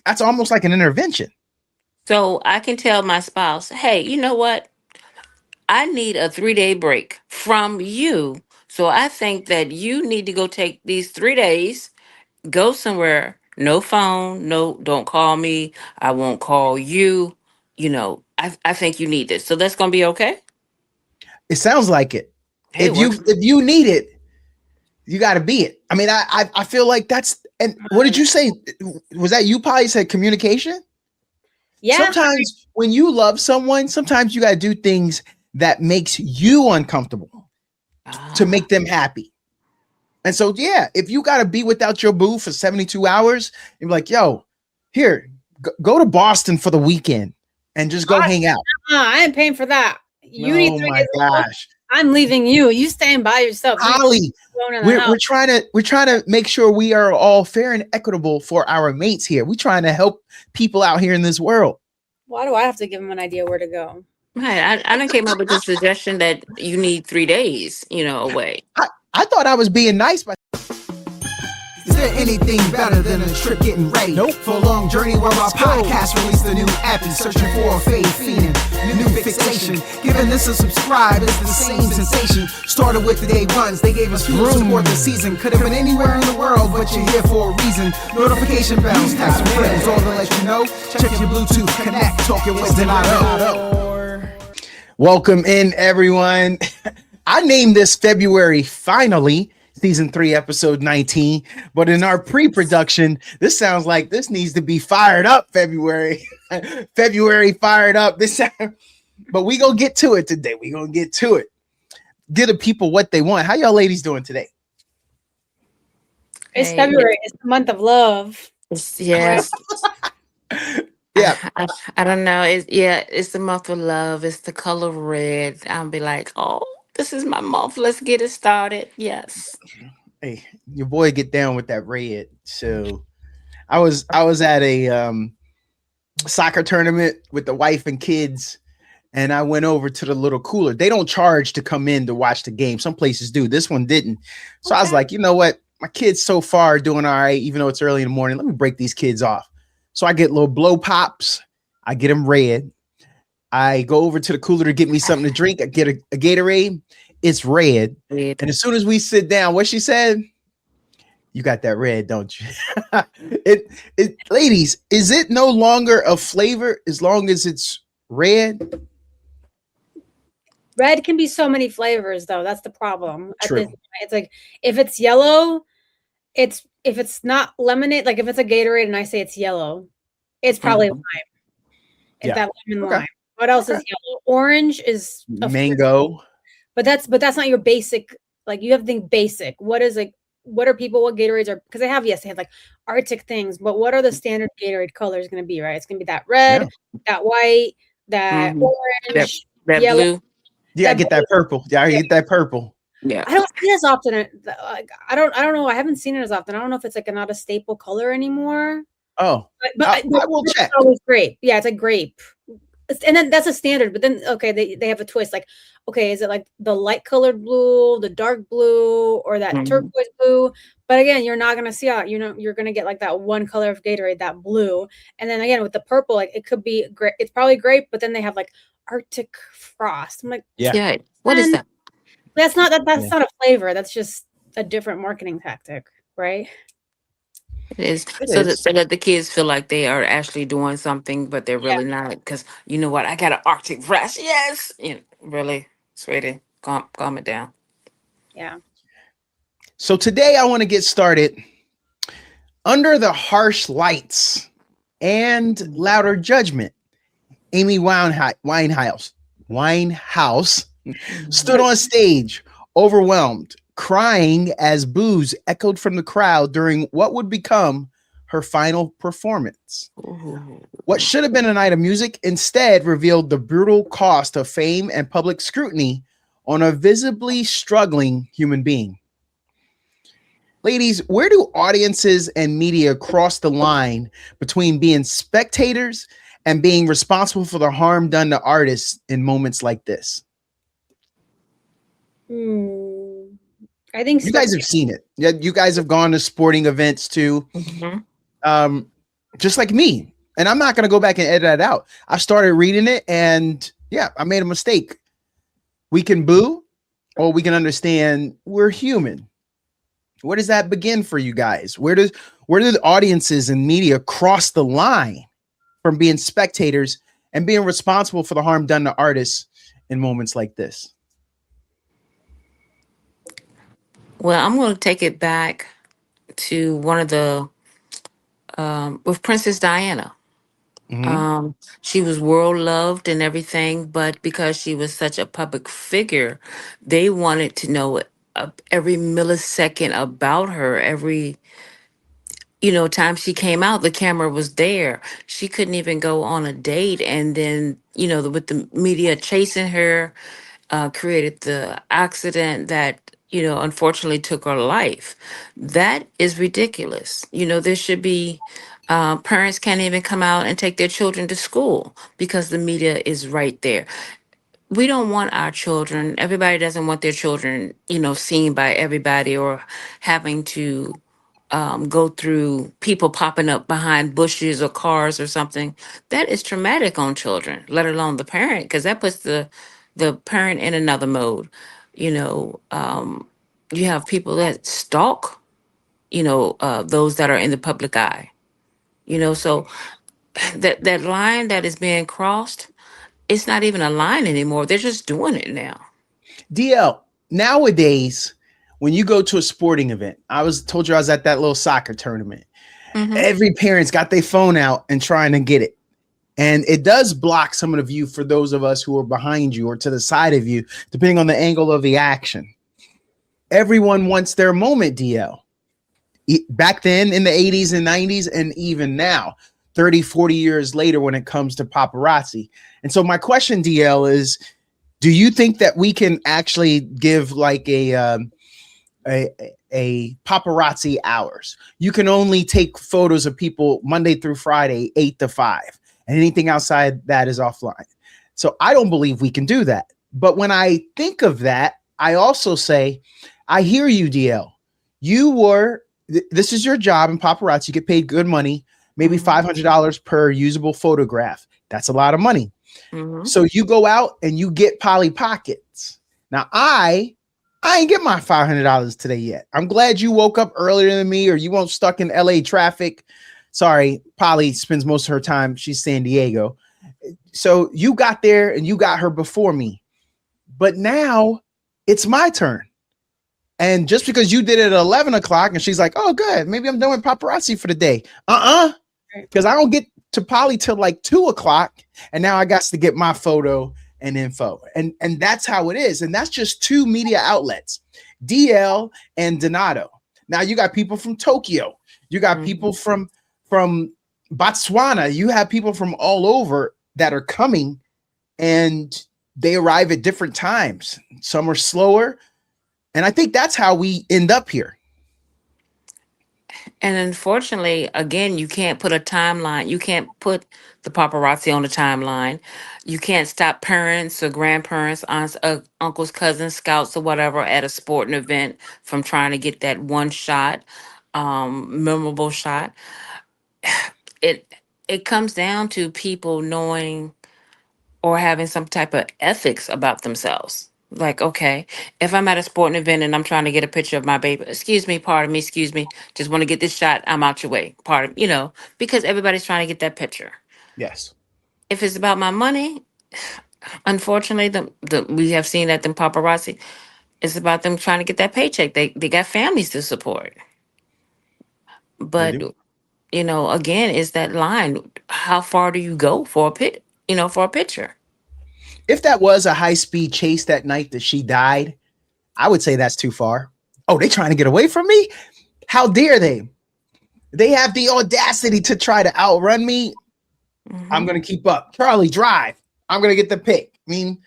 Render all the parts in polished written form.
That's almost like an intervention. So I can tell my spouse, hey, you know what? I need a 3-day break from you. So I think that you need to go take these 3 days, go somewhere, no phone, no, don't call me. I won't call you. I think you need this. So that's going to be okay. It sounds like it. Hey, If you works. if you need it, you got to be it. I mean, I feel like that's. And what did you say? Was that you? Probably said communication. Yeah. Sometimes when you love someone, sometimes you got to do things that makes you uncomfortable to Ah, make them happy. And so, yeah, if you got to be without your boo for 72 hours, you're like, yo, here, go to Boston for the weekend and just go hang out. I ain't paying for that. You need Oh 3 days my off. gosh. I'm leaving you. You staying by yourself. You Holly, alone in the we're house. we're trying to make sure we are all fair and equitable for our mates here. We're trying to help people out here in this world. Why do I have to give him an idea where to go? right. I done came up with the suggestion that you need 3 days, away. I thought I was being nice by Is there anything better than a trip getting ready? Nope. For a long journey where our podcast released a new epi, searching for a fade fiend, new fixation. Giving this a subscribe is the same sensation. Started with the day ones, they gave us fuel to support the season. Could have been anywhere in the world, but you're here for a reason. Notification bells, text your friends, all to let you know. Check your Bluetooth, connect, talking with Donato. Welcome in, everyone. I named this February finally, season 3, episode 19. But in our pre-production, this sounds like this needs to be fired up. February, February fired up. But we gonna get to it today. We gonna get to it. Give the people what they want. How y'all ladies doing today? It's Hey, February. It's the month of love. yes. Yeah. I don't know. It's the month of love. It's the color red. I'll be like, oh, this is my month. Let's get it started. Yes. Hey, your boy get down with that red. So I was at a soccer tournament with the wife and kids, and I went over to the little cooler. They don't charge to come in to watch the game. Some places do. This one didn't. So I was like, you know what? My kids so far are doing all right, even though it's early in the morning. Let me break these kids off. So I get little blow pops. I get them red. I go over to the cooler to get me something to drink. I get a Gatorade. It's red. Red. And as soon as we sit down, what she said, you got that red, don't you? Ladies, is it no longer a flavor as long as it's red? Red can be so many flavors, though. That's the problem. True. It's like if it's yellow, if it's not lemonade, like if it's a Gatorade and I say it's yellow, it's probably lime. It's that lemon Okay. lime. What else is yellow? Orange is a fruit. Mango. But that's not your basic. Like you have to think basic. What are people? What Gatorades are? Because they have like Arctic things. But what are the standard Gatorade colors going to be? Right? It's going to be that red, that white, that orange, That yellow. blue. Yeah, I get that purple. Yeah, I get that purple. Yeah. I don't see it as often. Like I don't know. I haven't seen it as often. I don't know if it's like not a staple color anymore. Oh, But I will check. It's always grape. Yeah, it's like grape. And then that's a standard. But then they have a twist. Like, okay, is it like the light colored blue, the dark blue, or that turquoise blue? But again, you're not gonna see out. You're gonna get like that one color of Gatorade, that blue. And then again with the purple, like it could be great. It's probably grape, but then they have like Arctic frost. I'm like, Yeah. What is that? that's not not a flavor. That's just a different marketing tactic, right? It is. It So is. that the kids feel like they are actually doing something, but they're really not. Because you know what? I got an Arctic frost. Yes. Really, sweetie, calm it down. Yeah. So today I want to get started under the harsh lights and louder judgment. Amy Winehouse stood on stage, overwhelmed, crying as boos echoed from the crowd during what would become her final performance. Ooh. What should have been a night of music instead revealed the brutal cost of fame and public scrutiny on a visibly struggling human being. Ladies, where do audiences and media cross the line between being spectators and being responsible for the harm done to artists in moments like this? I think you guys have seen it. Yeah, you guys have gone to sporting events too. Mhm. just like me. And I'm not going to go back and edit that out. I started reading it and yeah, I made a mistake. We can boo or we can understand we're human. Where does that begin for you guys? Where do the audiences and media cross the line from being spectators and being responsible for the harm done to artists in moments like this? Well, I'm going to take it back to one of the with Princess Diana. Mm-hmm. She was world loved and everything, but because she was such a public figure, they wanted to know every millisecond about her. Every time she came out, the camera was there. She couldn't even go on a date, and then with the media chasing her, created the accident that unfortunately took her life. That is ridiculous. There should be parents can't even come out and take their children to school because the media is right there. We don't want our children, everybody doesn't want their children seen by everybody, or having to go through people popping up behind bushes or cars or something. That is traumatic on children, let alone the parent, because that puts the parent in another mode. You have people that stalk, those that are in the public eye. So that line that is being crossed, it's not even a line anymore. They're just doing it now. DL, nowadays, when you go to a sporting event, told you I was at that little soccer tournament. Mm-hmm. Every parent's got their phone out and trying to get it. And it does block some of the view for those of us who are behind you or to the side of you, depending on the angle of the action. Everyone wants their moment, DL. Back then in the 80s and 90s, and even now, 30, 40 years later, when it comes to paparazzi. And so my question, DL, is, do you think that we can actually give like a paparazzi hours? You can only take photos of people Monday through Friday, 8 to 5, and anything outside that is offline. So I don't believe we can do that. But when I think of that, I also say, I hear you, DL. This is your job in paparazzi. You get paid good money, maybe $500 per usable photograph. That's a lot of money. Mm-hmm. So you go out and you get Polly Pockets. Now I ain't get my $500 today yet. I'm glad you woke up earlier than me, or you weren't stuck in LA traffic. Sorry, Polly spends most of her time. She's San Diego. So you got there and you got her before me. But now it's my turn. And just because you did it at 11 o'clock and she's like, oh, good, maybe I'm done with paparazzi for the day. Because I don't get to Polly till like 2 o'clock. And now I got to get my photo and info. And that's how it is. And that's just two media outlets, DL and Donato. Now you got people from Tokyo. You got people from Botswana. You have people from all over that are coming, and they arrive at different times. Some are slower. And I think that's how we end up here. And unfortunately, again, you can't put a timeline. You can't put the paparazzi on the timeline. You can't stop parents or grandparents, aunts, uncles, cousins, scouts, or whatever at a sporting event from trying to get that one shot, memorable shot. It comes down to people knowing or having some type of ethics about themselves. Like, okay, if I'm at a sporting event and I'm trying to get a picture of my baby, excuse me, just want to get this shot, I'm out your way. Because everybody's trying to get that picture. Yes. If it's about my money, unfortunately, we have seen that them paparazzi, it's about them trying to get that paycheck. They got families to support. But again, is that line? How far do you go for a picture? If that was a high-speed chase that night that she died, I would say that's too far. Oh, they trying to get away from me? How dare they? They have the audacity to try to outrun me. Mm-hmm. I'm going to keep up. Charlie, drive. I'm going to get the pick. I mean,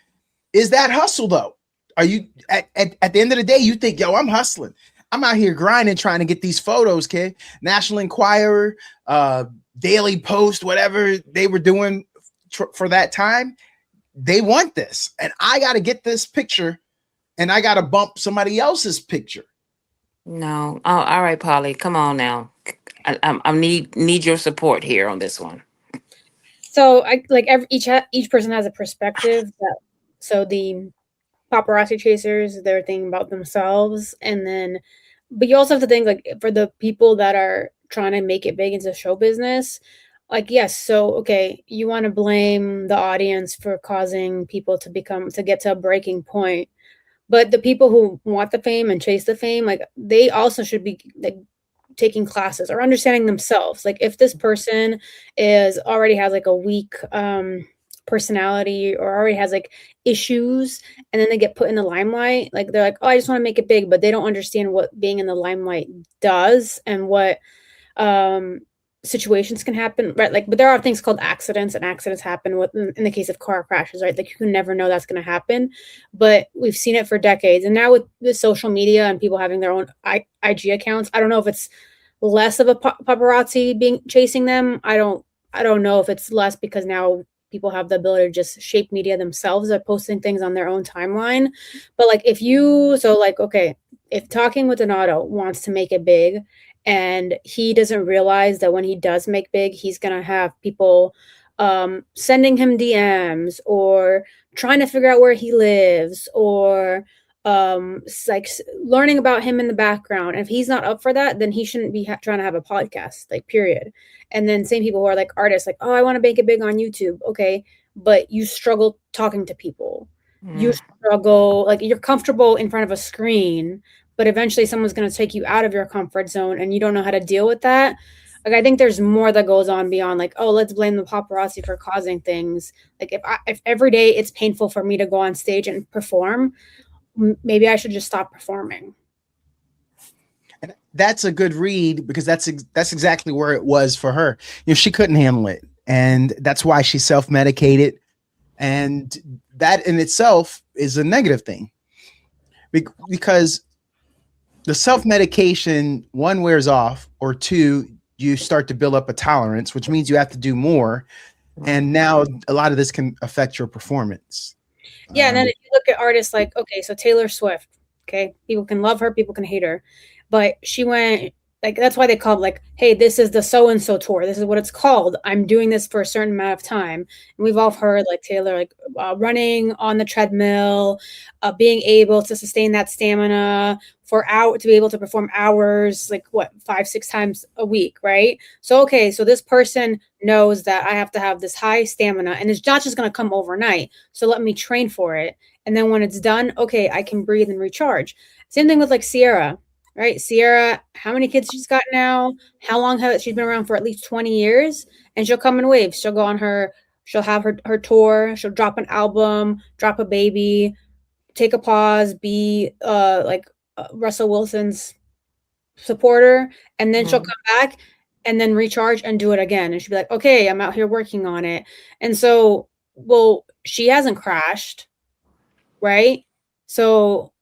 is that hustle, though? Are you, at the end of the day, you think, yo, I'm hustling. I'm out here grinding, trying to get these photos, kid. National Enquirer, Daily Post, whatever they were doing for that time. They want this, and I got to get this picture, and I got to bump somebody else's picture. No. Oh, all right, Polly, come on now. I need your support here on this one. So I like each person has a perspective that, so the paparazzi chasers, they're thinking about themselves, and then but you also have to think like for the people that are trying to make it big into show business, like yes, so okay, you want to blame the audience for causing people to get to a breaking point, but the people who want the fame and chase the fame, like they also should be like taking classes or understanding themselves. Like if this person is already has like a weak personality or already has like issues, and then they get put in the limelight, like they're like, oh, I just want to make it big, but they don't understand what being in the limelight does and what situations can happen, right? Like, but there are things called accidents, and accidents happen in the case of car crashes, right? Like you can never know that's going to happen, but we've seen it for decades. And now with the social media and people having their own IG accounts, I don't know if it's less of a paparazzi being chasing them. I don't know if it's less because now people have the ability to just shape media themselves by posting things on their own timeline. But like okay, if Talking with Donato wants to make it big, and he doesn't realize that when he does make big, he's gonna have people sending him DMs or trying to figure out where he lives, or like learning about him in the background. And if he's not up for that, then he shouldn't be trying to have a podcast, like period. And then same people who are like artists, like, oh, I want to make it big on YouTube. Okay, but you struggle talking to people. You struggle, like you're comfortable in front of a screen, but eventually someone's going to take you out of your comfort zone and you don't know how to deal with that. Like I think there's more that goes on beyond like, oh, let's blame the paparazzi for causing things. Like if every day it's painful for me to go on stage and perform, maybe I should just stop performing. And that's a good read, because that's exactly where it was for her. You know, she couldn't handle it, and that's why she self-medicated, and that in itself is a negative thing, because the self-medication, one, wears off, or two, you start to build up a tolerance, which means you have to do more, and now a lot of this can affect your performance. Yeah, and then if you look at artists like, okay, so Taylor Swift, okay, people can love her, people can hate her, but she went, like, that's why they call it like, hey, this is the so-and-so tour. This is what it's called. I'm doing this for a certain amount of time. And we've all heard like Taylor, like running on the treadmill, being able to sustain that stamina to be able to perform hours, like what, 5-6 times a week, right? So, okay, so this person knows that I have to have this high stamina, and it's not just going to come overnight. So let me train for it. And then when it's done, okay, I can breathe and recharge. Same thing with like Sierra. Right, Sierra, how many kids she's got now? How long has she's been around? For at least 20 years, and she'll come in waves. She'll go on she'll have her tour. She'll drop an album, drop a baby, take a pause, be Russell Wilson's supporter, and then she'll come back and then recharge and do it again. And she'll be like, okay, I'm out here working on it. And so, well, she hasn't crashed, right? So,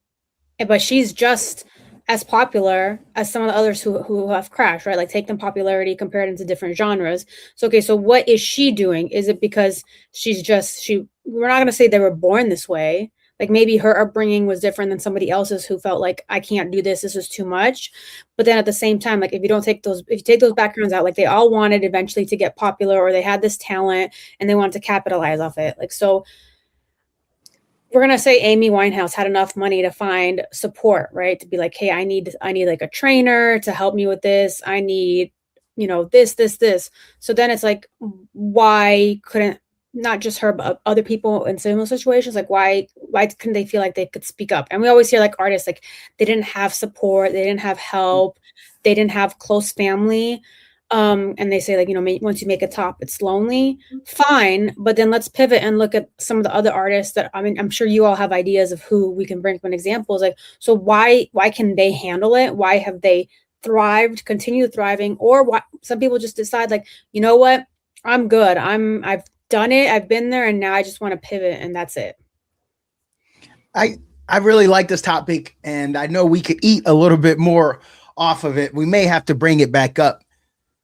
but she's just as popular as some of the others who have crashed, right? Like take them popularity, compared into different genres. So, okay, so what is she doing? Is it because we're not going to say they were born this way. Like maybe her upbringing was different than somebody else's who felt like, I can't do this. This is too much. But then at the same time, like if you take those backgrounds out, like they all wanted eventually to get popular, or they had this talent and they wanted to capitalize off it. Like, so we're going to say Amy Winehouse had enough money to find support, right? To be like, hey, I need like a trainer to help me with this. I need, this. So then it's like, why couldn't not just her, but other people in similar situations? Like, why couldn't they feel like they could speak up? And we always hear like artists, like they didn't have support. They didn't have help. They didn't have close family. And they say like, once you make a top, it's lonely. Fine. But then let's pivot and look at some of the other artists that, I mean, I'm sure you all have ideas of who we can bring from examples. Like, so why can they handle it? Why have they thrived, continue thriving? Or why some people just decide like, you know what, I'm good. I've done it. I've been there. And now I just want to pivot, and that's it. I really like this topic, and I know we could eat a little bit more off of it. We may have to bring it back up.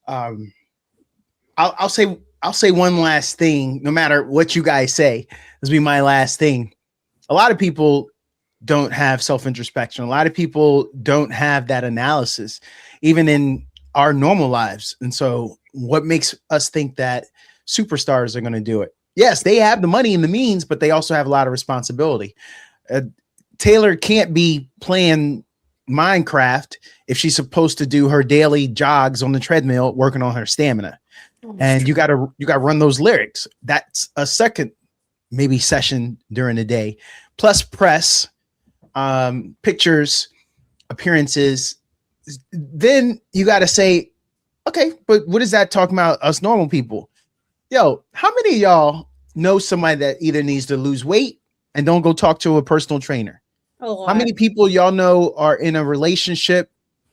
I'll say one last thing, no matter what you guys say. This will be my last thing. A lot of people don't have self-introspection. A lot of people don't have that analysis. Even in our normal lives. And so what makes us think that superstars are going to do it? Yes, they have the money and the means, but they also have a lot of responsibility. Taylor can't be playing Minecraft if she's supposed to do her daily jogs on the treadmill, working on her stamina. And you got to run those lyrics. That's a second maybe session during the day, plus press, pictures, appearances. Then you got to say, okay, but what is that talking about us normal people? Yo, how many of y'all know somebody that either needs to lose weight and don't go talk to a personal trainer? How many people y'all know are in a relationship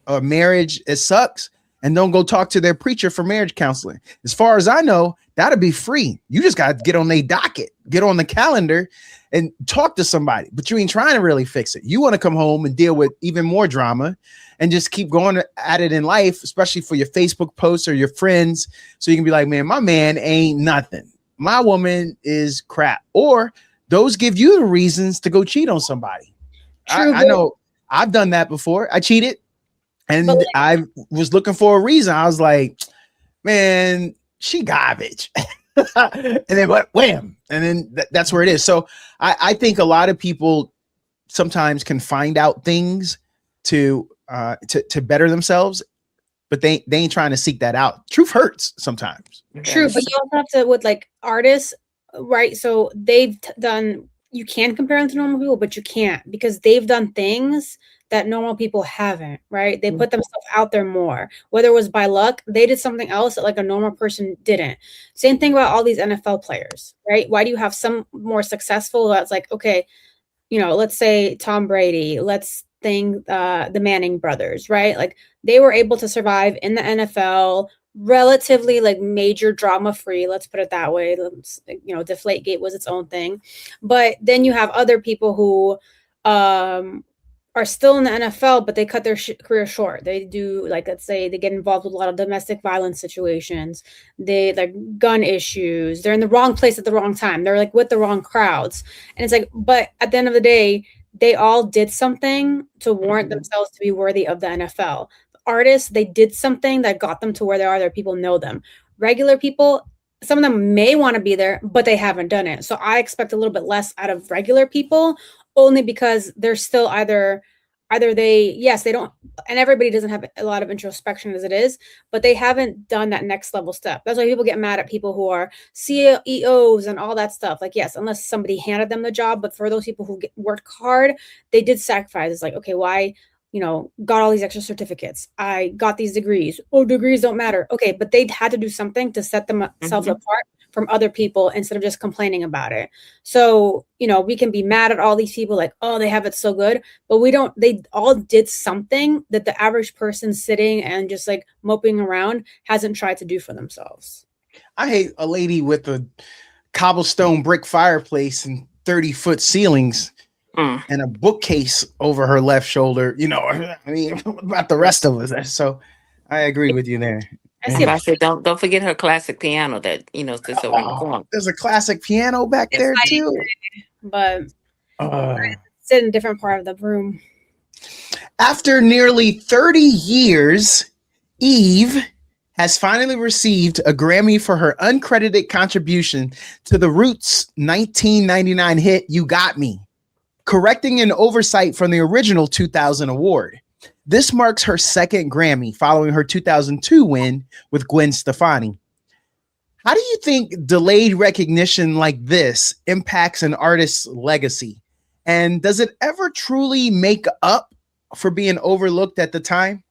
or marriage, it sucks, and don't go talk to their preacher for marriage counseling? As far as I know, that'll be free. You just got to get on their docket, get on the calendar and talk to somebody, but you ain't trying to really fix it. You want to come home and deal with even more drama and just keep going at it in life, especially for your Facebook posts or your friends. So you can be like, man, my man ain't nothing. My woman is crap. Or those give you the reasons to go cheat on somebody. I know I've done that before. I cheated and I was looking for a reason. I was like, man, she garbage. And then wham. And then that's where it is. So I think a lot of people sometimes can find out things to better themselves, but they ain't trying to seek that out. Truth hurts sometimes. True, but you also have to, with like artists, right? So they've done, you can compare them to normal people, but you can't, because they've done things that normal people haven't, right? They put themselves out there more. Whether it was by luck, they did something else that like a normal person didn't. Same thing about all these NFL players, right? Why do you have some more successful that's like, okay, you know, let's say Tom Brady, let's think the Manning brothers, right? Like they were able to survive in the NFL relatively like major drama free, let's put it that way. You know, Deflategate was its own thing. But then you have other people who are still in the NFL, but they cut their career short. They do, like, let's say they get involved with a lot of domestic violence situations. They like gun issues. They're in the wrong place at the wrong time. They're like with the wrong crowds. And it's like, but at the end of the day, they all did something to warrant themselves to be worthy of the NFL. Artists, they did something that got them to where they are. Their people know them. Regular people, some of them may want to be there, but they haven't done it. So I expect a little bit less out of regular people, only because they're still either they, yes, they don't, and everybody doesn't have a lot of introspection as it is, but they haven't done that next level step. That's why people get mad at people who are CEOs and all that stuff. Like, yes, unless somebody handed them the job, but for those people who worked hard, they did sacrifice. It's like, okay, why, you know, got all these extra certificates. I got these degrees. Oh, degrees don't matter. Okay, but they had to do something to set themselves apart from other people instead of just complaining about it. So, you know, we can be mad at all these people like, oh, they have it so good, but we don't, they all did something that the average person sitting and just like moping around hasn't tried to do for themselves. I hate a lady with a cobblestone brick fireplace and 30-foot ceilings and a bookcase over her left shoulder. You know, I mean, about the rest of us. So I agree with you there. I said, don't forget her classic piano that, you know, sits over in the corner. There's a classic piano back there too. But sit in a different part of the room. After nearly 30 years, Eve has finally received a Grammy for her uncredited contribution to the Roots 1999 hit You Got Me, correcting an oversight from the original 2000 award. This marks her second Grammy following her 2002 win with Gwen Stefani. How do you think delayed recognition like this impacts an artist's legacy? And does it ever truly make up for being overlooked at the time?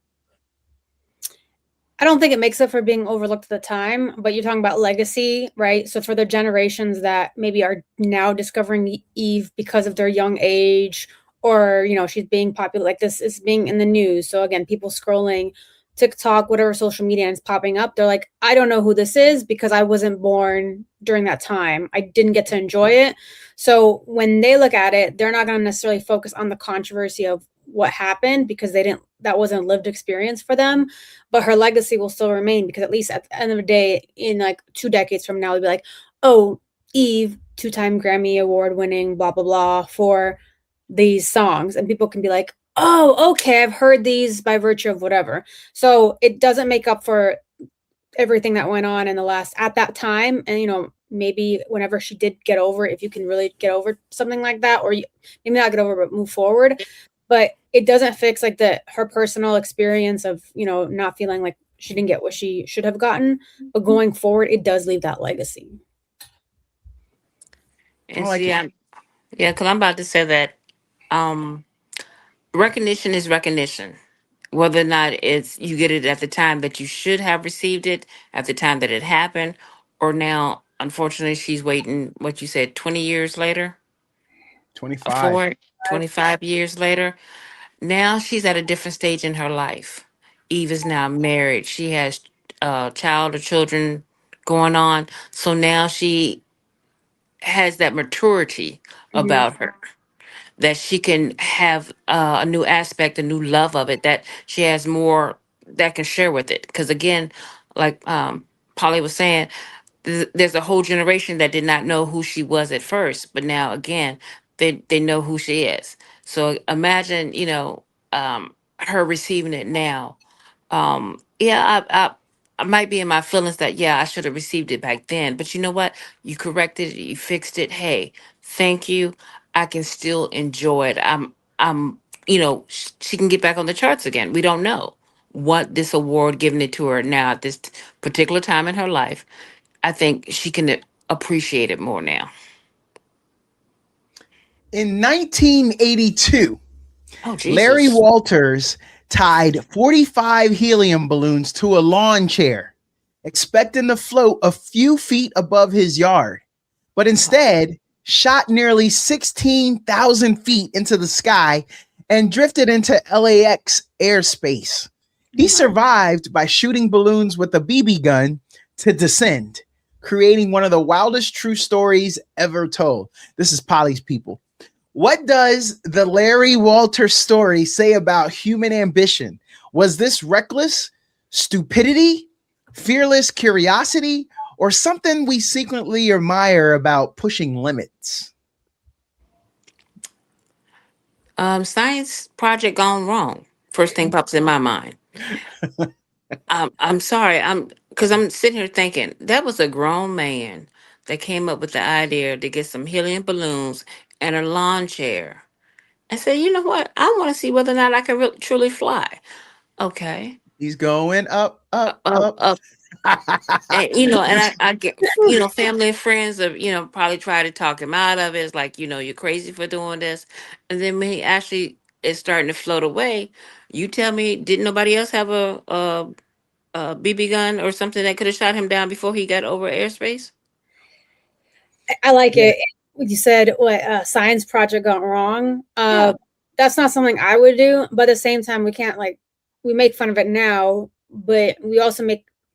I don't think it makes up for being overlooked at the time, but you're talking about legacy, right? So for the generations that maybe are now discovering Eve because of their young age, or, you know, she's being popular, like this is being in the news. So again, people scrolling TikTok, whatever social media, and it's popping up. They're like, I don't know who this is because I wasn't born during that time. I didn't get to enjoy it. So when they look at it, they're not going to necessarily focus on the controversy of what happened because that wasn't a lived experience for them. But her legacy will still remain because at least at the end of the day, in like 2 decades from now, they'll be like, oh, Eve, 2-time Grammy award winning, blah, blah, blah, for these songs. And people can be like, Oh, okay. I've heard these by virtue of whatever. So it doesn't make up for everything that went on in the last at that time. And maybe whenever she did get over it, if you can really get over something like that, or maybe not get over, but move forward. But it doesn't fix like her personal experience of not feeling like she didn't get what she should have gotten. But going forward, it does leave that legacy. And because I'm about to say that recognition is recognition. Whether or not it's you get it at the time that you should have received it, at the time that it happened, or now, unfortunately, she's waiting, what you said, 20 years later? 25. 25 years later. Now she's at a different stage in her life. Eve is now married. She has a child or children going on. So now she has that maturity about her, that she can have a new aspect, a new love of it, that she has more that can share with it. Because again, like Polly was saying, there's a whole generation that did not know who she was at first, but now again, they know who she is. So imagine, her receiving it now. Yeah, I might be in my feelings that yeah, I should have received it back then. But you know what? You corrected it, you fixed it. Hey, thank you. I can still enjoy it. She can get back on the charts again. We don't know what this award giving it to her now at this particular time in her life. I think she can appreciate it more now. In 1982, Oh, Jesus. Larry Walters tied 45 helium balloons to a lawn chair, expecting to float a few feet above his yard, but instead shot nearly 16,000 feet into the sky and drifted into LAX airspace. He survived by shooting balloons with a BB gun to descend, creating one of the wildest true stories ever told. This is Polly's people. What does the Larry Walters story say about human ambition? Was this reckless stupidity, fearless curiosity, or something we secretly admire about pushing limits? Science project gone wrong. First thing pops in my mind. I'm sorry. Because I'm sitting here thinking that was a grown man that came up with the idea to get some helium balloons and a lawn chair. I said, you know what? I want to see whether or not I can truly fly. Okay. He's going up, up, Up, up. And I get, family and friends have, probably try to talk him out of it. It's like, you're crazy for doing this. And then when he actually is starting to float away, you tell me, didn't nobody else have a BB gun or something that could have shot him down before he got over airspace? I like it. You said what science project gone wrong. That's not something I would do, but at the same time, we can't we make fun of it now, but we also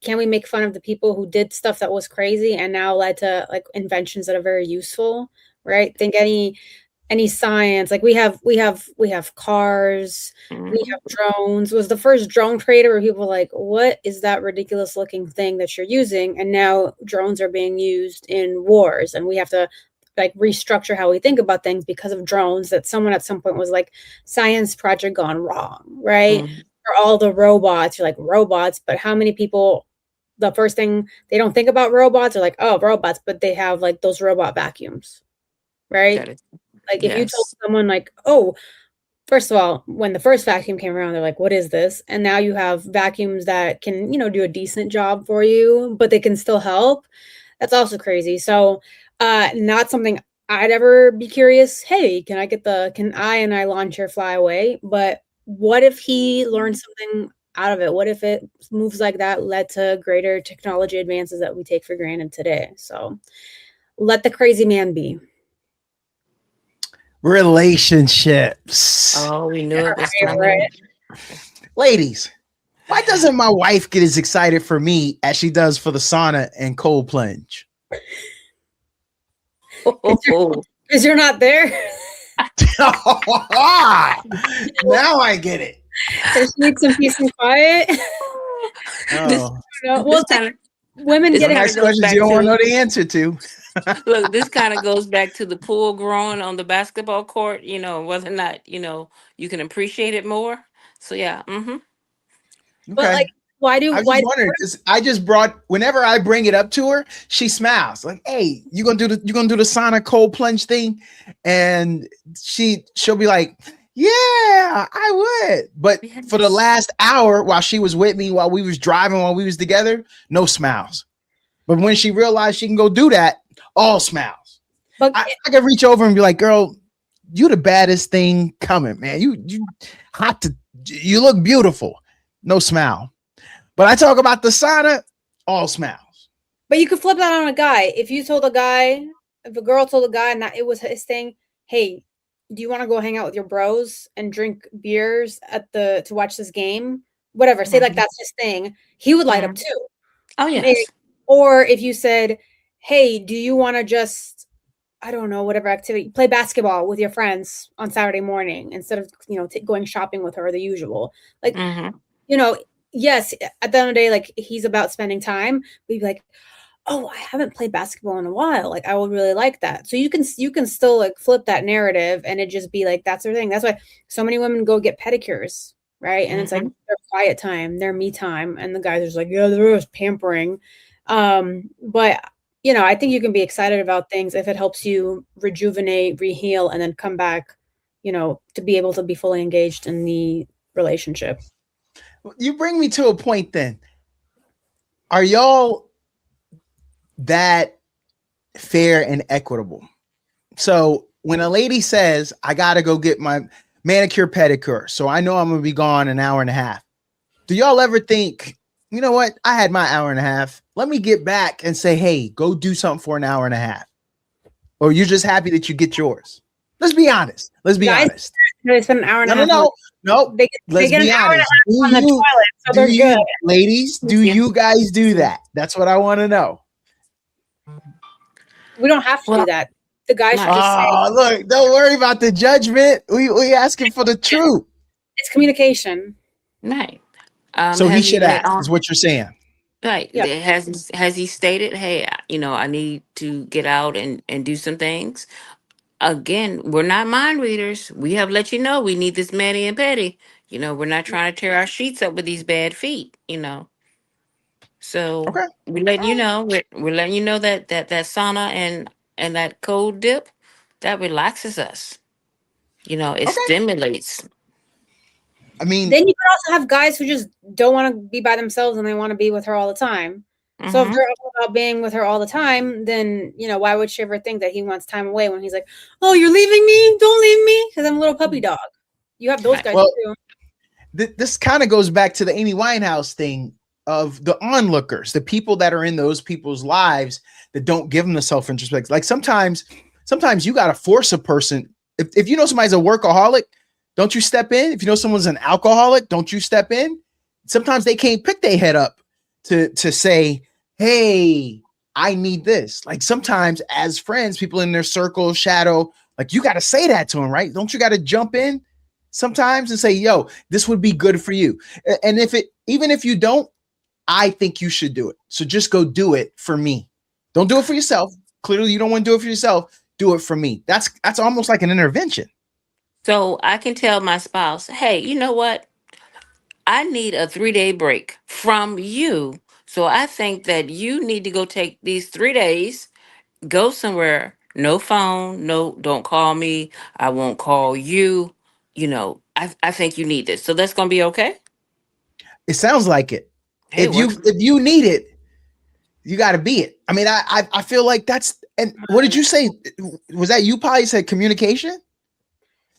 can we make fun of the people who did stuff that was crazy and now led to inventions that are very useful, right? Think any science, we have cars, we have drones. Was the first drone creator where people were like, what is that ridiculous looking thing that you're using? And now drones are being used in wars, and we have to restructure how we think about things because of drones. That someone at some point was like, science project gone wrong, right? For all the robots, you're like, robots, but how many people, the first thing they don't think about robots are like, oh, robots, but they have those robot vacuums, right? If you told someone oh, first of all, when the first vacuum came around, they're like, what is this? And now you have vacuums that can, do a decent job for you, but they can still help. That's also crazy. So not something I'd ever be curious. Hey, can I and I lawn chair fly away? But what if he learned something out of it? What if it moves like that led to greater technology advances that we take for granted today? So let the crazy man be. Relationships. Oh, we knew it was coming. Ladies, why doesn't my wife get as excited for me as she does for the sauna and cold plunge? Because you're not there. Now I get it. Just need some peace and quiet. Oh. Women get nice questions you don't want to know the answer to. Look, this kind of goes back to the pool growing on the basketball court, whether or not, you can appreciate it more. So yeah. But Okay. like, why I do was just wondering because I just brought whenever I bring it up to her, she smiles like, "Hey, you gonna do the sauna cold plunge thing?" And she'll be like, "Yeah, I would." But for the Yes. last hour, while she was with me, while we was driving, while we was together, no smiles. But when she realized she can go do that, all smiles. But I could reach over and be like, "Girl, you the baddest thing coming, man. You hot to you look beautiful." No smile. But I talk about the sauna, all smiles. But you could flip that on a guy. If a girl told a guy and that it was his thing, hey, do you want to go hang out with your bros and drink beers to watch this game? Whatever. Say like that's his thing. He would light up too. Oh Maybe. yes. Or if you said, hey, do you want to just, I don't know, whatever activity, play basketball with your friends on Saturday morning instead of, going shopping with her, the usual. Like, yes, at the end of the day, like he's about spending time. We'd be like, oh, I haven't played basketball in a while. Like I would really like that. So you can still like flip that narrative and it just be like, that's their thing. That's why so many women go get pedicures, right? And it's like their quiet time, their me time. And the guys are just like, yeah, they're just pampering. But I think you can be excited about things if it helps you rejuvenate, reheal, and then come back, to be able to be fully engaged in the relationship. You bring me to a point then. Are y'all that fair and equitable? So when a lady says, I got to go get my manicure pedicure, so I know I'm going to be gone an hour and a half. Do y'all ever think, you know what? I had my hour and a half. Let me get back and say, hey, go do something for an hour and a half. Or you're just happy that you get yours. Let's be honest. Let's be honest. They spend an hour and a half. No. Let's be honest. On the toilet, so they're good. Ladies, do you guys do that? That's what I want to know. We don't have to do that. The guys should just say, look, don't worry about the judgment. We asking for the truth. It's communication. Right. So he should ask, is what you're saying. Right. Yeah. Has he stated, hey, I need to get out and do some things? Again, we're not mind readers. We have let you know we need this mani and pedi. We're not trying to tear our sheets up with these bad feet, So Okay. we're letting you know. We're letting you know that sauna and that cold dip, that relaxes us. It stimulates. I mean, then you can also have guys who just don't want to be by themselves and they want to be with her all the time. So if they're all about being with her all the time, then, why would she ever think that he wants time away when he's like, oh, you're leaving me? Don't leave me. Because I'm a little puppy dog. You have those guys too. This kind of goes back to the Amy Winehouse thing of the onlookers, the people that are in those people's lives that don't give them the self-introspect. Like sometimes you got to force a person. If you know somebody's a workaholic, don't you step in? If you know someone's an alcoholic, don't you step in? Sometimes they can't pick their head up to say, hey, I need this. Like sometimes as friends, people in their circle, shadow, like you got to say that to them, right? Don't you got to jump in sometimes and say, yo, this would be good for you. And even if you don't, I think you should do it. So just go do it for me. Don't do it for yourself. Clearly you don't want to do it for yourself. Do it for me. That's almost like an intervention. So I can tell my spouse, hey, you know what? I need a 3-day break from you. So I think that you need to go take these 3 days, go somewhere, no phone, don't call me. I won't call you. I think you need this. So that's going to be okay. It sounds like it. Hey, if you need it, you got to be it. I mean, I feel like that's, and what did you say? Was that you probably said communication?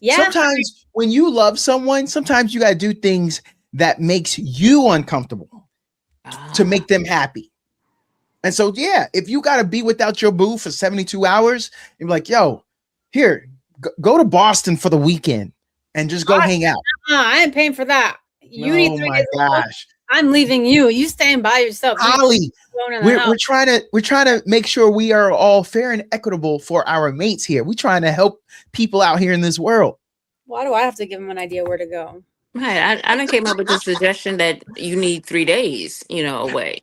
Yeah. Sometimes when you love someone, sometimes you got to do things that makes you uncomfortable to make them happy. And so, yeah, if you got to be without your boo for 72 hours, you're like, yo, here, go to Boston for the weekend and just go hang out. I ain't paying for that. You need 3 days. Oh my gosh. I'm leaving you. You staying by yourself. Holly, we're trying to make sure we are all fair and equitable for our mates here. We're trying to help people out here in this world. Why do I have to give them an idea where to go? Right. I done came up with the suggestion that you need 3 days, away.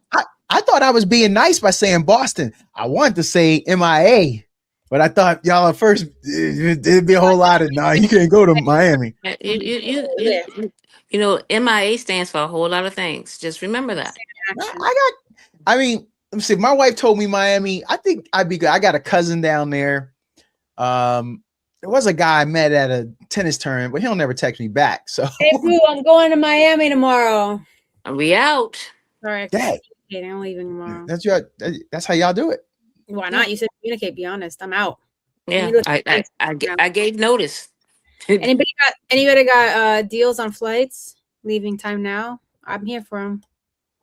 I thought I was being nice by saying Boston. I wanted to say MIA, but I thought y'all at first it'd be a whole lot of you can't go to Miami. You know, MIA stands for a whole lot of things. Just remember that. I mean, let me see. My wife told me Miami. I think I'd be good. I got a cousin down there. There was a guy I met at a tennis tournament, but he'll never text me back. So hey boo, I'm going to Miami tomorrow. We out. Sorry, I'm leaving tomorrow. That's how y'all do it. Why not? You said communicate. Be honest. I'm out. Yeah, I gave notice. Anybody got deals on flights? Leaving time now. I'm here for them.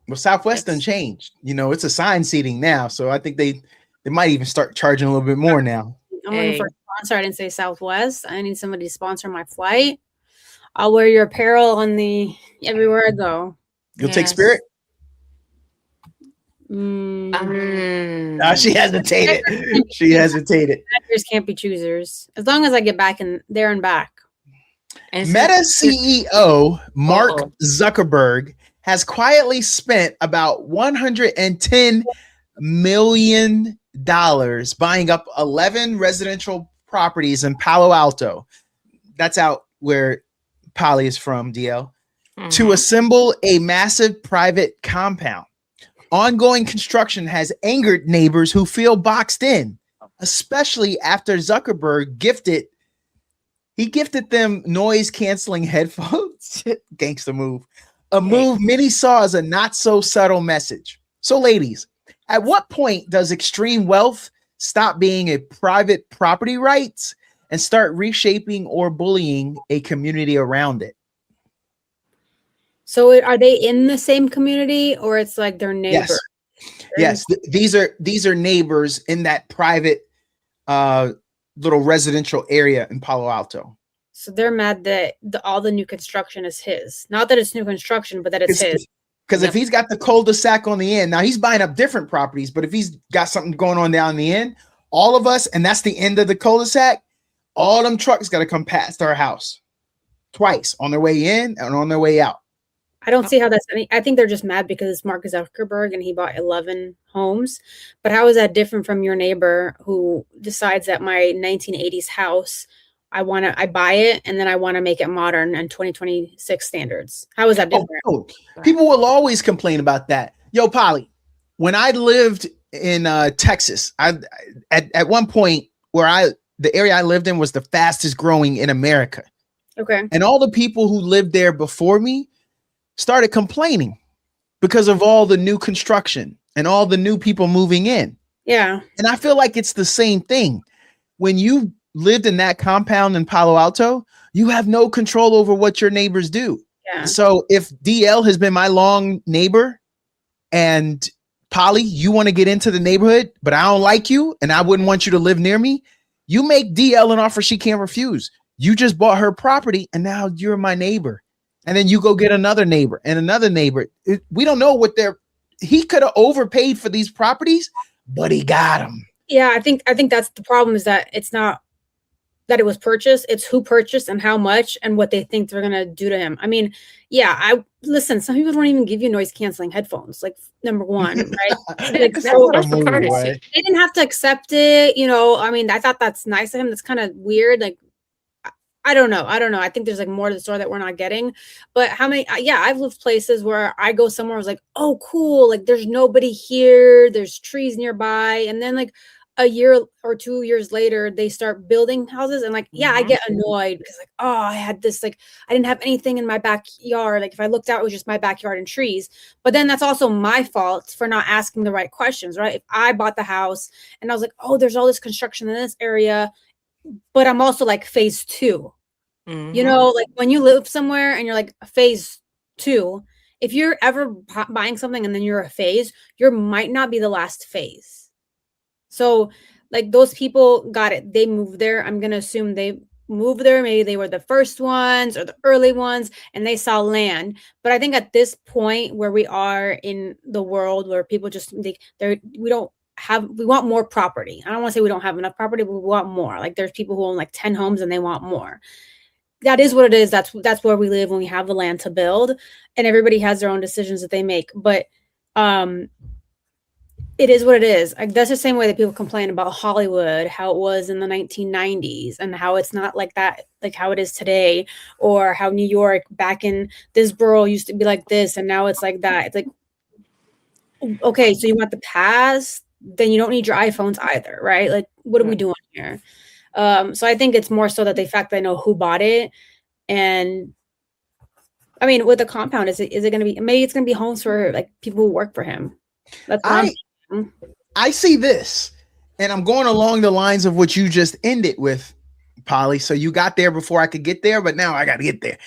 Well, Southwest done changed. You know, it's assigned seating now, so I think they might even start charging a little bit more now. I'm looking for a sponsor. I didn't say Southwest. I need somebody to sponsor my flight. I'll wear your apparel everywhere I go. You'll take Spirit? She hesitated. Actors can't be choosers. As long as I get back in there and back. Meta CEO Mark Zuckerberg has quietly spent about $110 million buying up 11 residential properties in Palo Alto. That's out where Polly is from, DL. To assemble a massive private compound. Ongoing construction has angered neighbors who feel boxed in, especially after Zuckerberg gifted them noise-canceling headphones. Gangsta move. A move many saw as a not-so-subtle message. So, ladies, at what point does extreme wealth stop being a private property rights and start reshaping or bullying a community around it? So are they in the same community, or it's like their neighbor? Yes. These are neighbors in that private little residential area in Palo Alto. So they're mad that all the new construction is his. Not that it's new construction, but that it's his. Because if he's got the cul-de-sac on the end, now he's buying up different properties, but if he's got something going on down the end, all of us, and that's the end of the cul-de-sac, all them trucks got to come past our house twice on their way in and on their way out. I don't see how that's any. I think they're just mad because it's Mark Zuckerberg and he bought 11 homes. But how is that different from your neighbor who decides that my 1980s house, I buy it and then I want to make it modern and 2026 standards? How is that different? People will always complain about that. Yo, Polly, when I lived in Texas, at one point the area I lived in was the fastest growing in America. Okay. And all the people who lived there before me started complaining because of all the new construction and all the new people moving in. Yeah. And I feel like it's the same thing. When you lived in that compound in Palo Alto, you have no control over what your neighbors do. Yeah. So if DL has been my long neighbor and Polly, you want to get into the neighborhood, but I don't like you and I wouldn't want you to live near me, you make DL an offer she can't refuse. You just bought her property and now you're my neighbor. And then you go get another neighbor and another neighbor. We don't know what he could have overpaid for these properties, but he got them. Yeah, I think that's the problem, is that it's not that it was purchased, it's who purchased and how much and what they think they're gonna do to him. I mean, yeah, listen, some people don't even give you noise canceling headphones, like, number one, right? Like, so they didn't have to accept it, you know. I mean, I thought that's nice of him. That's kind of weird. Like, I don't know. I think there's like more to the story that we're not getting. But I've lived places where I go somewhere, I was like, oh, cool. Like, there's nobody here. There's trees nearby. And then like a year or 2 years later, they start building houses. And like, I get annoyed because like, oh, I had this, like, I didn't have anything in my backyard. Like, if I looked out, it was just my backyard and trees. But then that's also my fault for not asking the right questions, right? If I bought the house and I was like, oh, there's all this construction in this area, but I'm also like phase 2, you know, like when you live somewhere and you're like phase 2, if you're ever buying something and then you're a phase, you might not be the last phase. So like those people got it. They moved there. I'm going to assume they moved there. Maybe they were the first ones or the early ones and they saw land. But I think at this point where we are in the world where people just, we want more property. I don't want to say we don't have enough property, but we want more. Like there's people who own like 10 homes and they want more. That is what it is. That's where we live when we have the land to build, and everybody has their own decisions that they make. But it is what it is. Like, that's the same way that people complain about Hollywood, how it was in the 1990s, and how it's not like that, like how it is today, or how New York back in this borough used to be like this, and now it's like that. It's like, okay, so you want the past, then you don't need your iPhones either, right? Like, what are we doing here? So I think it's more so that the fact that I know who bought it, and I mean, with the compound, is it going to be, maybe it's going to be homes for like people who work for him. That's I see this, and I'm going along the lines of what you just ended with, Polly. So you got there before I could get there, but now I got to get there.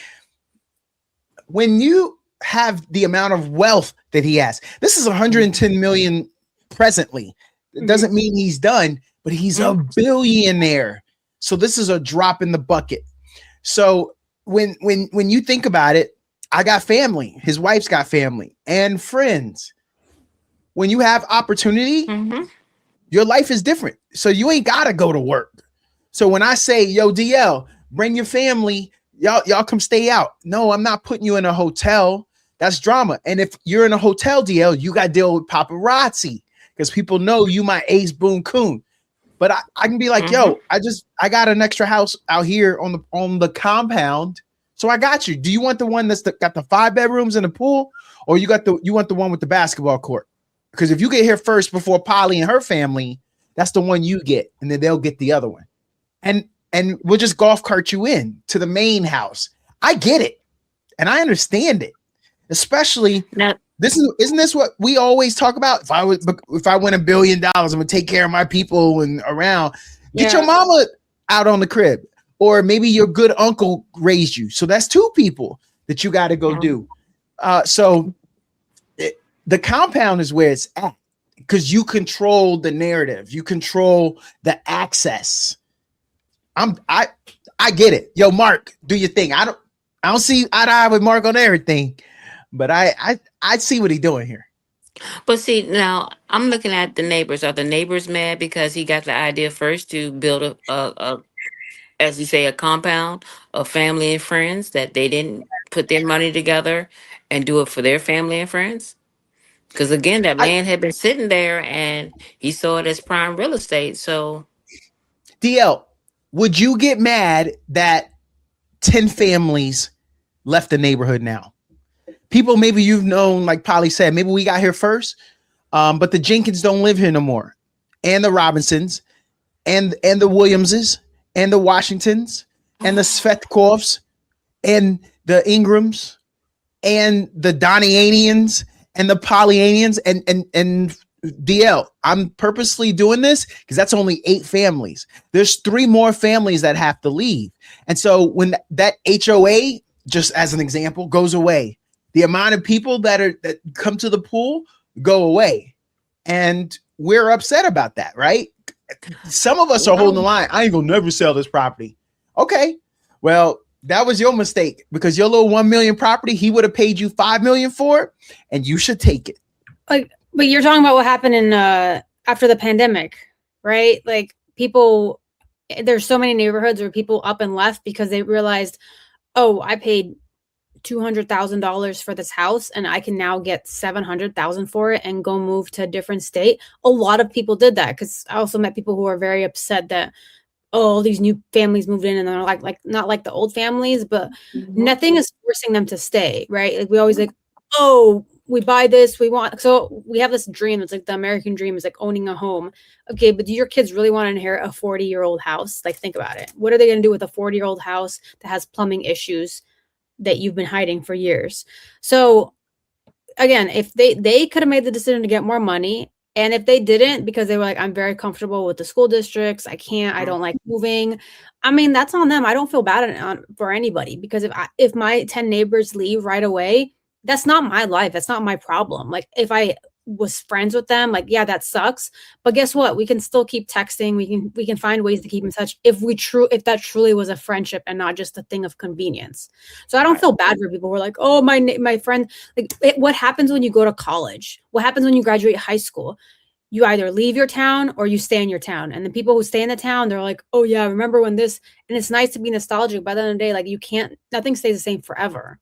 When you have the amount of wealth that he has, this is 110 million presently. It doesn't mean he's done, but he's a billionaire. So this is a drop in the bucket. So when you think about it, I got family. His wife's got family and friends. When you have opportunity, your life is different. So you ain't got to go to work. So when I say, yo, DL, bring your family, y'all come stay out. No, I'm not putting you in a hotel. That's drama. And if you're in a hotel, DL, you got to deal with paparazzi because people know you my ace boom coon. But I can be like, yo, I got an extra house out here on the compound. So I got you. Do you want the one that's got the 5 bedrooms and a pool, or you want the one with the basketball court? Because if you get here first before Polly and her family, that's the one you get, and then they'll get the other one. And we'll just golf cart you in to the main house. I get it, and I understand it. Especially isn't this what we always talk about? If I win $1 billion, I'm gonna take care of my people and around. Get your mama out on the crib, or maybe your good uncle raised you. So that's 2 people that you got to go do. The compound is where it's at because you control the narrative. You control the access. I get it. Yo, Mark, do your thing. I don't see eye to eye with Mark on everything, but I see what he's doing here. But see, now I'm looking at the neighbors. Are the neighbors mad because he got the idea first to build a as you say, a compound of family and friends, that they didn't put their money together and do it for their family and friends? Because again, that land had been sitting there and he saw it as prime real estate. So, DL, would you get mad that 10 families left the neighborhood now? People maybe you've known, like Polly said, maybe we got here first, but the Jenkins don't live here no more, and the Robinsons, and the Williamses, and the Washingtons, and the Svetkovs, and the Ingrams, and the Donnianians, and the Pollyannians, and DL. I'm purposely doing this because that's only 8 families. There's 3 more families that have to leave. And so when that HOA, just as an example, goes away, the amount of people that come to the pool go away. And we're upset about that, right? Some of us are holding the line. I ain't gonna never sell this property. Okay, well, that was your mistake because your little 1 million property, he would have paid you 5 million for it, and you should take it. Like, but you're talking about what happened in after the pandemic, right? Like, people, there's so many neighborhoods where people up and left because they realized, oh, I paid $200,000 for this house and I can now get $700,000 for it and go move to a different state. A lot of people did that because I also met people who are very upset that, oh, all these new families moved in and they're like not like the old families, but nothing is forcing them to stay, right? Like, we always like, oh, we buy this, we want, so we have this dream. It's like the American dream is like owning a home. Okay, but do your kids really want to inherit a 40-year-old house? Like, think about it. What are they going to do with a 40-year-old house that has plumbing issues that you've been hiding for years? So again, if they could have made the decision to get more money, and if they didn't because they were like, I'm very comfortable with the school districts, I don't like moving, I mean, that's on them. I don't feel bad for anybody, because if my 10 neighbors leave right away, that's not my life, that's not my problem. Like, if I was friends with them, like, yeah, that sucks, but guess what, we can still keep texting, we can find ways to keep in touch if that truly was a friendship and not just a thing of convenience. So I don't feel bad for people who are like, oh, my friend, like, what happens when you go to college, what happens when you graduate high school? You either leave your town or you stay in your town. And the people who stay in the town, they're like, oh yeah, remember when this, and it's nice to be nostalgic. By the end of the day, like, nothing stays the same forever.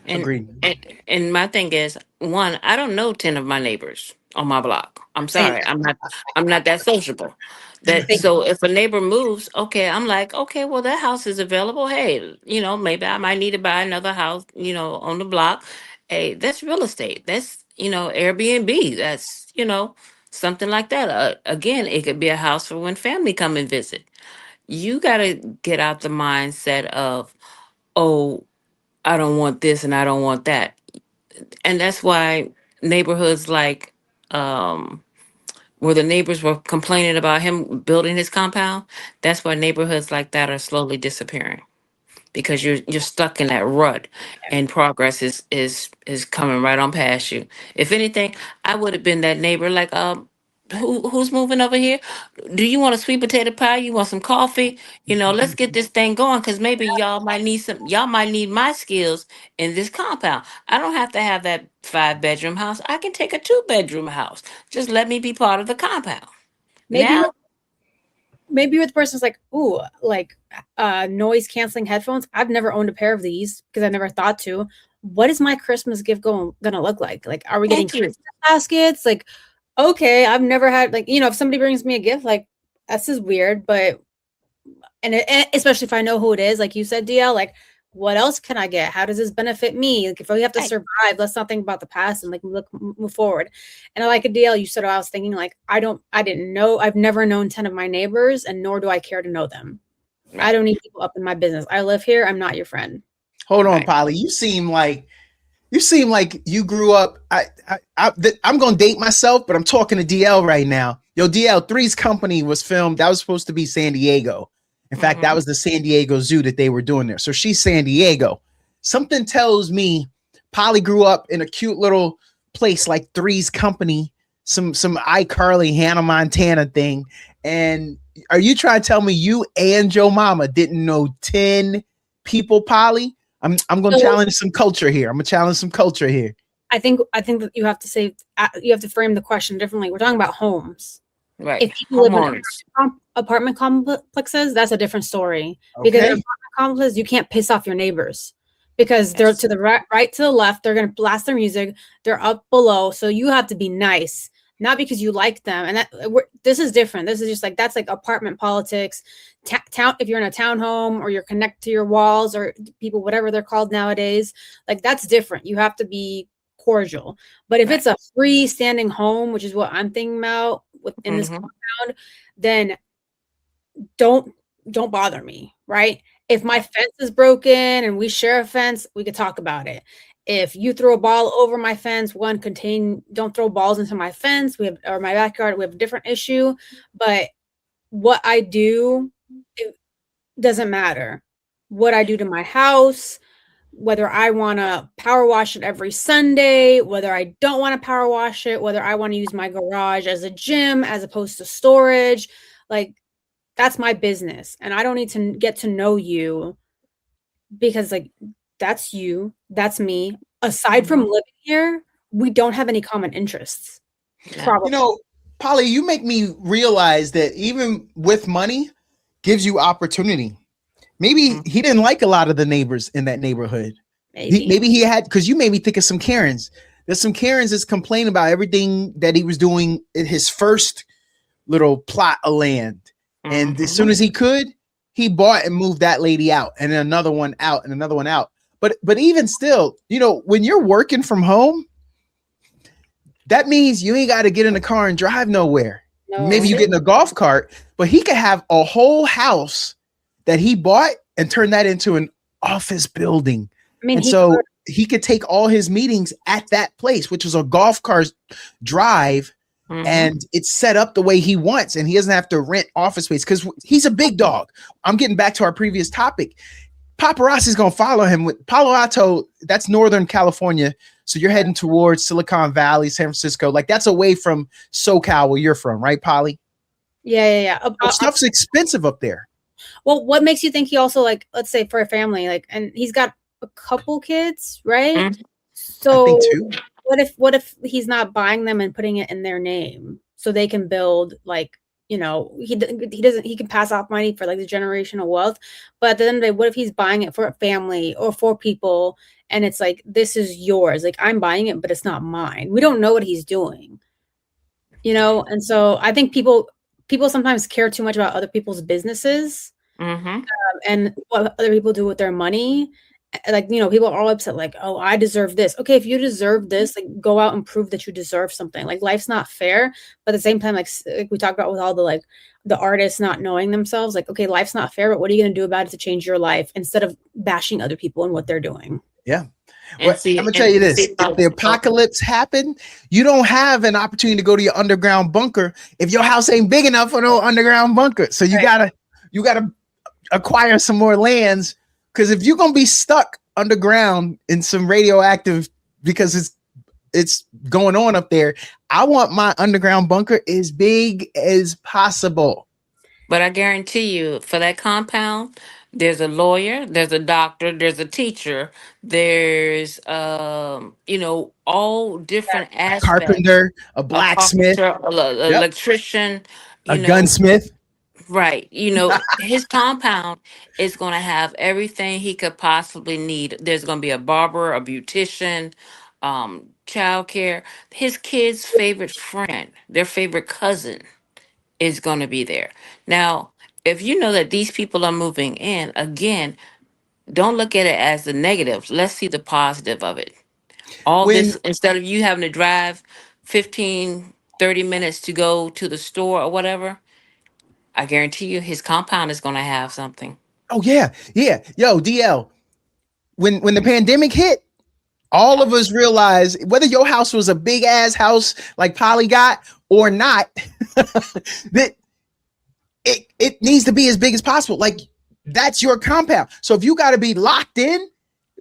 And, Agreed. and my thing is, one, I don't know 10 of my neighbors on my block. I'm Same. sorry. I'm not that sociable. That Same. so if a neighbor moves, okay, I'm like, okay, well that house is available. Hey, maybe I might need to buy another house, on the block. Hey, that's real estate. That's, Airbnb. That's, something like that. Again, it could be a house for when family come and visit. You got to get out the mindset of, oh, I don't want this and I don't want that. And that's why neighborhoods like where the neighbors were complaining about him building his compound, that's why neighborhoods like that are slowly disappearing because you're stuck in that rut and progress is coming right on past you. If anything, I would have been that neighbor like who's moving over here? Do you want a sweet potato pie? You want some coffee? Let's get this thing going because maybe y'all might need my skills in this compound. I don't have to have that 5-bedroom house. I can take a 2-bedroom house. Just let me be part of the compound. Maybe Now, maybe the person's like, ooh, like noise canceling headphones. I've never owned a pair of these because I never thought to. What is my Christmas gift gonna look like? Like, are we getting thank you. Christmas baskets? Like, okay, I've never had like, if somebody brings me a gift, like this is weird, but and especially if I know who it is, like you said, DL, like what else can I get? How does this benefit me? Like if we have to Right. survive, let's not think about the past and like move forward. And I like a DL, you said I was thinking like I didn't know, I've never known 10 of my neighbors and nor do I care to know them. I don't need people up in my business. I live here. I'm not your friend. Hold on, Right. Polly. You seem like you grew up. I'm gonna date myself, but I'm talking to DL right now. Yo, DL, Three's Company was filmed. That was supposed to be San Diego. In fact, that was the San Diego Zoo that they were doing there. So she's San Diego. Something tells me Polly grew up in a cute little place like Three's Company, some iCarly Hannah Montana thing. And are you trying to tell me you and your mama didn't know 10 people, Polly? I'm gonna challenge some culture here. I think that you have to frame the question differently. We're talking about homes. Right. If people live in Homeowners. apartment complexes, that's a different story. Because in apartment complexes, you can't piss off your neighbors because they're to the right to the left. They're going to blast their music. They're up below, so you have to be nice, not because you like them. And this is different. This is just like that's like apartment politics. Town. If you're in a townhome or you're connected to your walls or people, whatever they're called nowadays, like that's different. You have to be cordial. But if it's a freestanding home, which is what I'm thinking about within this compound, then don't bother me, right? If my fence is broken and we share a fence, we could talk about it. If you throw a ball over my fence, don't throw balls into my fence. Or my backyard, we have a different issue. But what I do, it doesn't matter. What I do to my house, whether I want to power wash it every Sunday, whether I don't want to power wash it, whether I want to use my garage as a gym as opposed to storage, like that's my business. And I don't need to get to know you because like that's you, that's me. Aside from living here, we don't have any common interests. Probably. Polly, you make me realize that even with money gives you opportunity. Maybe he didn't like a lot of the neighbors in that neighborhood. Maybe he had, because you made me think of some Karens. There's some Karens that's complaining about everything that he was doing in his first little plot of land. And as soon as he could, he bought and moved that lady out and then another one out and another one out. But even still, when you're working from home, that means you ain't got to get in the car and drive nowhere. No. Maybe you get in a golf cart, but he could have a whole house that he bought and turn that into an office building. I mean, he could take all his meetings at that place, which was a golf cart drive, and it's set up the way he wants, and he doesn't have to rent office space because he's a big dog. I'm getting back to our previous topic. Paparazzi's going to follow him with Palo Alto. That's Northern California. So you're heading towards Silicon Valley, San Francisco. Like that's away from SoCal where you're from, right, Polly? Yeah. Stuff's expensive up there. Well, what makes you think he also like, let's say for a family, like, and he's got a couple kids, right? So I think two. What if he's not buying them and putting it in their name so they can build like he doesn't, he can pass off money for like the generational wealth, but at the end of the day, what if he's buying it for a family or for people, and it's like, this is yours, like I'm buying it but it's not mine. We don't know what he's doing, and so I think people sometimes care too much about other people's businesses, and what other people do with their money. Like, people are all upset, like, oh, I deserve this. Okay, if you deserve this, like, go out and prove that you deserve something. Like, life's not fair, but at the same time, like we talked about with all the, like, the artists not knowing themselves, like, okay, life's not fair, but what are you going to do about it to change your life, instead of bashing other people and what they're doing? Yeah. Well, I'm gonna tell you this: if the apocalypse happened, you don't have an opportunity to go to your underground bunker if your house ain't big enough for no underground bunker. So you gotta acquire some more lands, because if you're gonna be stuck underground in some radioactive, because it's going on up there, I want my underground bunker as big as possible. But I guarantee you, for that compound, there's a lawyer, there's a doctor, there's a teacher, there's all different aspects. Carpenter, a blacksmith, electrician, a gunsmith. Right. His compound is going to have everything he could possibly need. There's going to be a barber, a beautician, childcare. His kid's favorite friend, their favorite cousin is going to be there. Now, if you know that these people are moving in, again, don't look at it as the negative. Let's see the positive of it. This, instead of you having to drive 15, 30 minutes to go to the store or whatever, I guarantee you his compound is going to have something. Oh, yeah. Yeah. Yo, DL, when the pandemic hit, all of us realized, whether your house was a big ass house like Polly got or not, that it needs to be as big as possible. Like, that's your compound. So if you got to be locked in,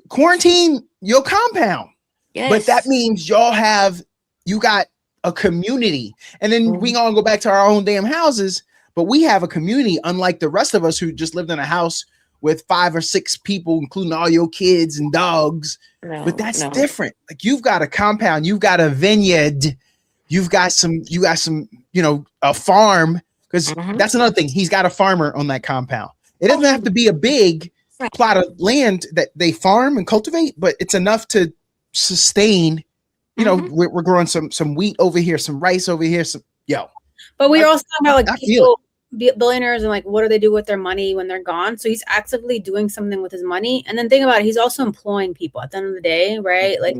quarantine your compound. Yes. But that means you got a community. And then we gonna go back to our own damn houses, but we have a community, unlike the rest of us who just lived in a house with 5 or 6 people, including all your kids and dogs. But that's different. Like, you've got a compound, you've got a vineyard, you've got some, a farm, because that's another thing. He's got a farmer on that compound. It doesn't have to be a big plot of land that they farm and cultivate, but it's enough to sustain. We're growing some wheat over here, some rice over here, But we're also talking about, like, people, billionaires, and like, what do they do with their money when they're gone? So he's actively doing something with his money. And then think about it, he's also employing people at the end of the day, right? Like,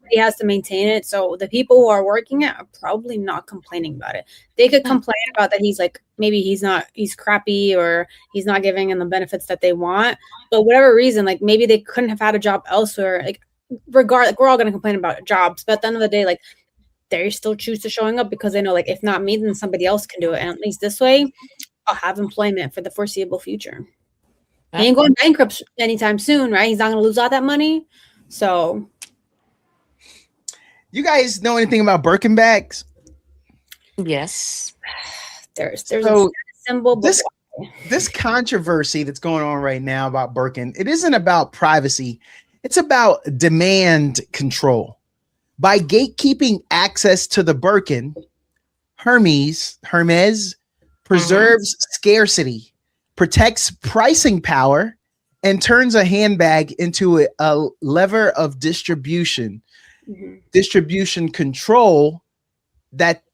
he has to maintain it. So the people who are working it are probably not complaining about it. They could complain about that he's like, maybe he's crappy, or he's not giving them the benefits that they want. But whatever reason, like, maybe they couldn't have had a job elsewhere. Like, we're all going to complain about jobs, but at the end of the day, like, they still choose to showing up because they know, like, if not me, then somebody else can do it. And at least this way, I'll have employment for the foreseeable future. He ain't going bankrupt anytime soon, right? He's not going to lose all that money. So, you guys know anything about Birkin bags? Yes. There's a symbol. This controversy that's going on right now about Birkin, it isn't about privacy. It's about demand control. By gatekeeping access to the Birkin, Hermes preserves scarcity, protects pricing power, and turns a handbag into a lever of distribution control that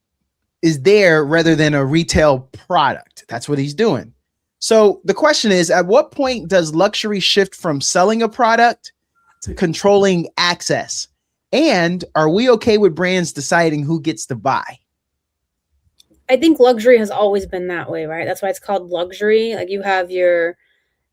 is there rather than a retail product. That's what he's doing. So the question is, at what point does luxury shift from selling a product to controlling access? And are we okay with brands deciding who gets to buy? I think luxury has always been that way, right? That's why it's called luxury. Like, you have you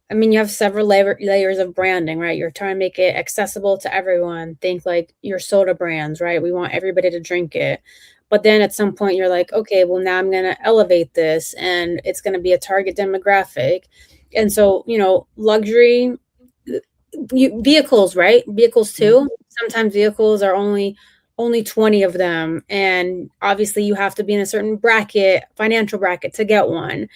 have several layers of branding, right? You're trying to make it accessible to everyone. Think like your soda brands, right? We want everybody to drink it. But then at some point you're like, okay, well, now I'm going to elevate this, and it's going to be a target demographic. And so, luxury vehicles, right? Vehicles too. Sometimes vehicles are only 20 of them. And obviously you have to be in a certain financial bracket to get one.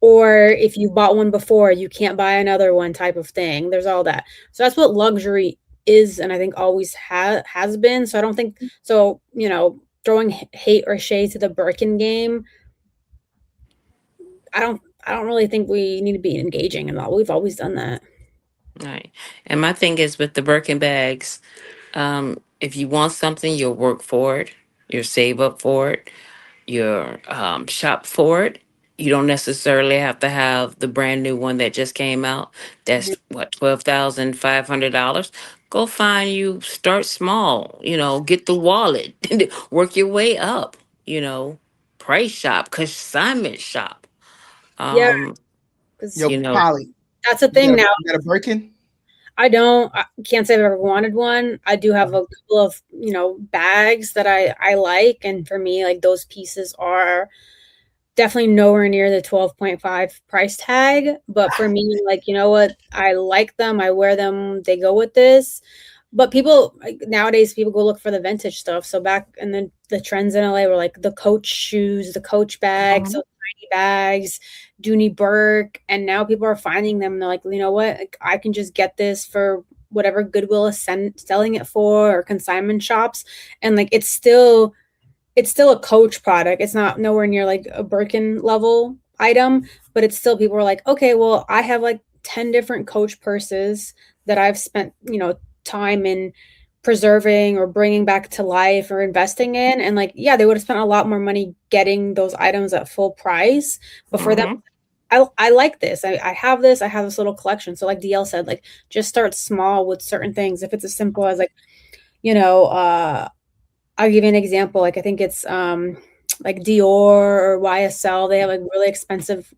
Or if you bought one before, you can't buy another one, type of thing. There's all that. So that's what luxury is, and I think always has been. So I don't think, throwing hate or shade to the Birkin game, I don't really think we need to be engaging in that. We've always done that. Right. And my thing is with the Birkin bags, if you want something, you'll work for it, you'll save up for it, you'll shop for it. You don't necessarily have to have the brand new one that just came out. Mhm. That's what, $12,500. Go find you, start small, get the wallet, work your way up, you know, price shop, consignment shop. Yeah, Um, because Yo, you know, Polly, that's a thing now. you got a Birkin? I can't say I've ever wanted one. I do have a couple of, bags that I like. And for me, like those pieces are definitely nowhere near the 12.5 price tag. But for me, like, you know what? I like them. I wear them. They go with this. But people like nowadays, people go look for the vintage stuff. So back in the trends in LA were like the Coach shoes, the Coach bags, Mhm. so tiny bags, Dooney Burke, and now people are finding them. And they're like, you know what? Like, I can just get this for whatever Goodwill is selling it for, or consignment shops, and like it's still a Coach product. It's not nowhere near like a Birkin level item, but it's still people are like, okay, well, I have like 10 different Coach purses that I've spent, time in preserving or bringing back to life or investing in. And like, yeah, they would have spent a lot more money getting those items at full price. But for them, Mhm. I like this. I have this. I have this little collection. So like DL said, like just start small with certain things. If it's as simple as like, you know, uh, I'll give you an example. Like I think it's like Dior or YSL. They have like really expensive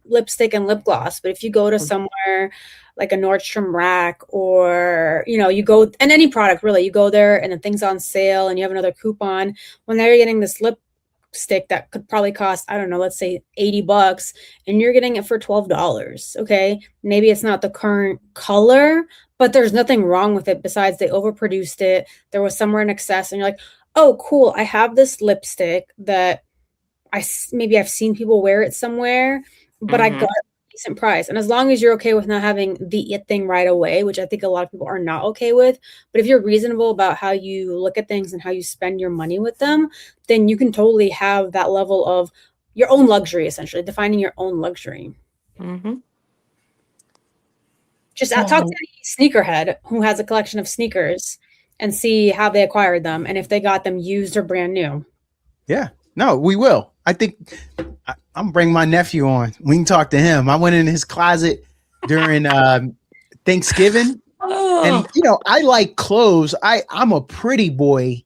lipstick and lip gloss. But if you go to somewhere like a Nordstrom Rack, or you go and any product really, you go there and the thing's on sale and you have another coupon, when they're getting this lipstick that could probably cost, I don't know, let's say $80, and you're getting it for $12. Okay. Maybe it's not the current color, but there's nothing wrong with it besides they overproduced it. There was somewhere in excess, and you're like, oh, cool. I have this lipstick that maybe I've seen people wear it somewhere, but I got Mhm. it at a decent price. And as long as you're okay with not having the it thing right away, which I think a lot of people are not okay with, but if you're reasonable about how you look at things and how you spend your money with them, then you can totally have that level of your own luxury, essentially defining your own luxury. Mhm. Just talk to any sneakerhead who has a collection of sneakers and see how they acquired them and if they got them used or brand new. Yeah. No, we will. I think I'm bringing my nephew on. We can talk to him. I went in his closet during Thanksgiving, and Oh. I like clothes. I'm a pretty boy,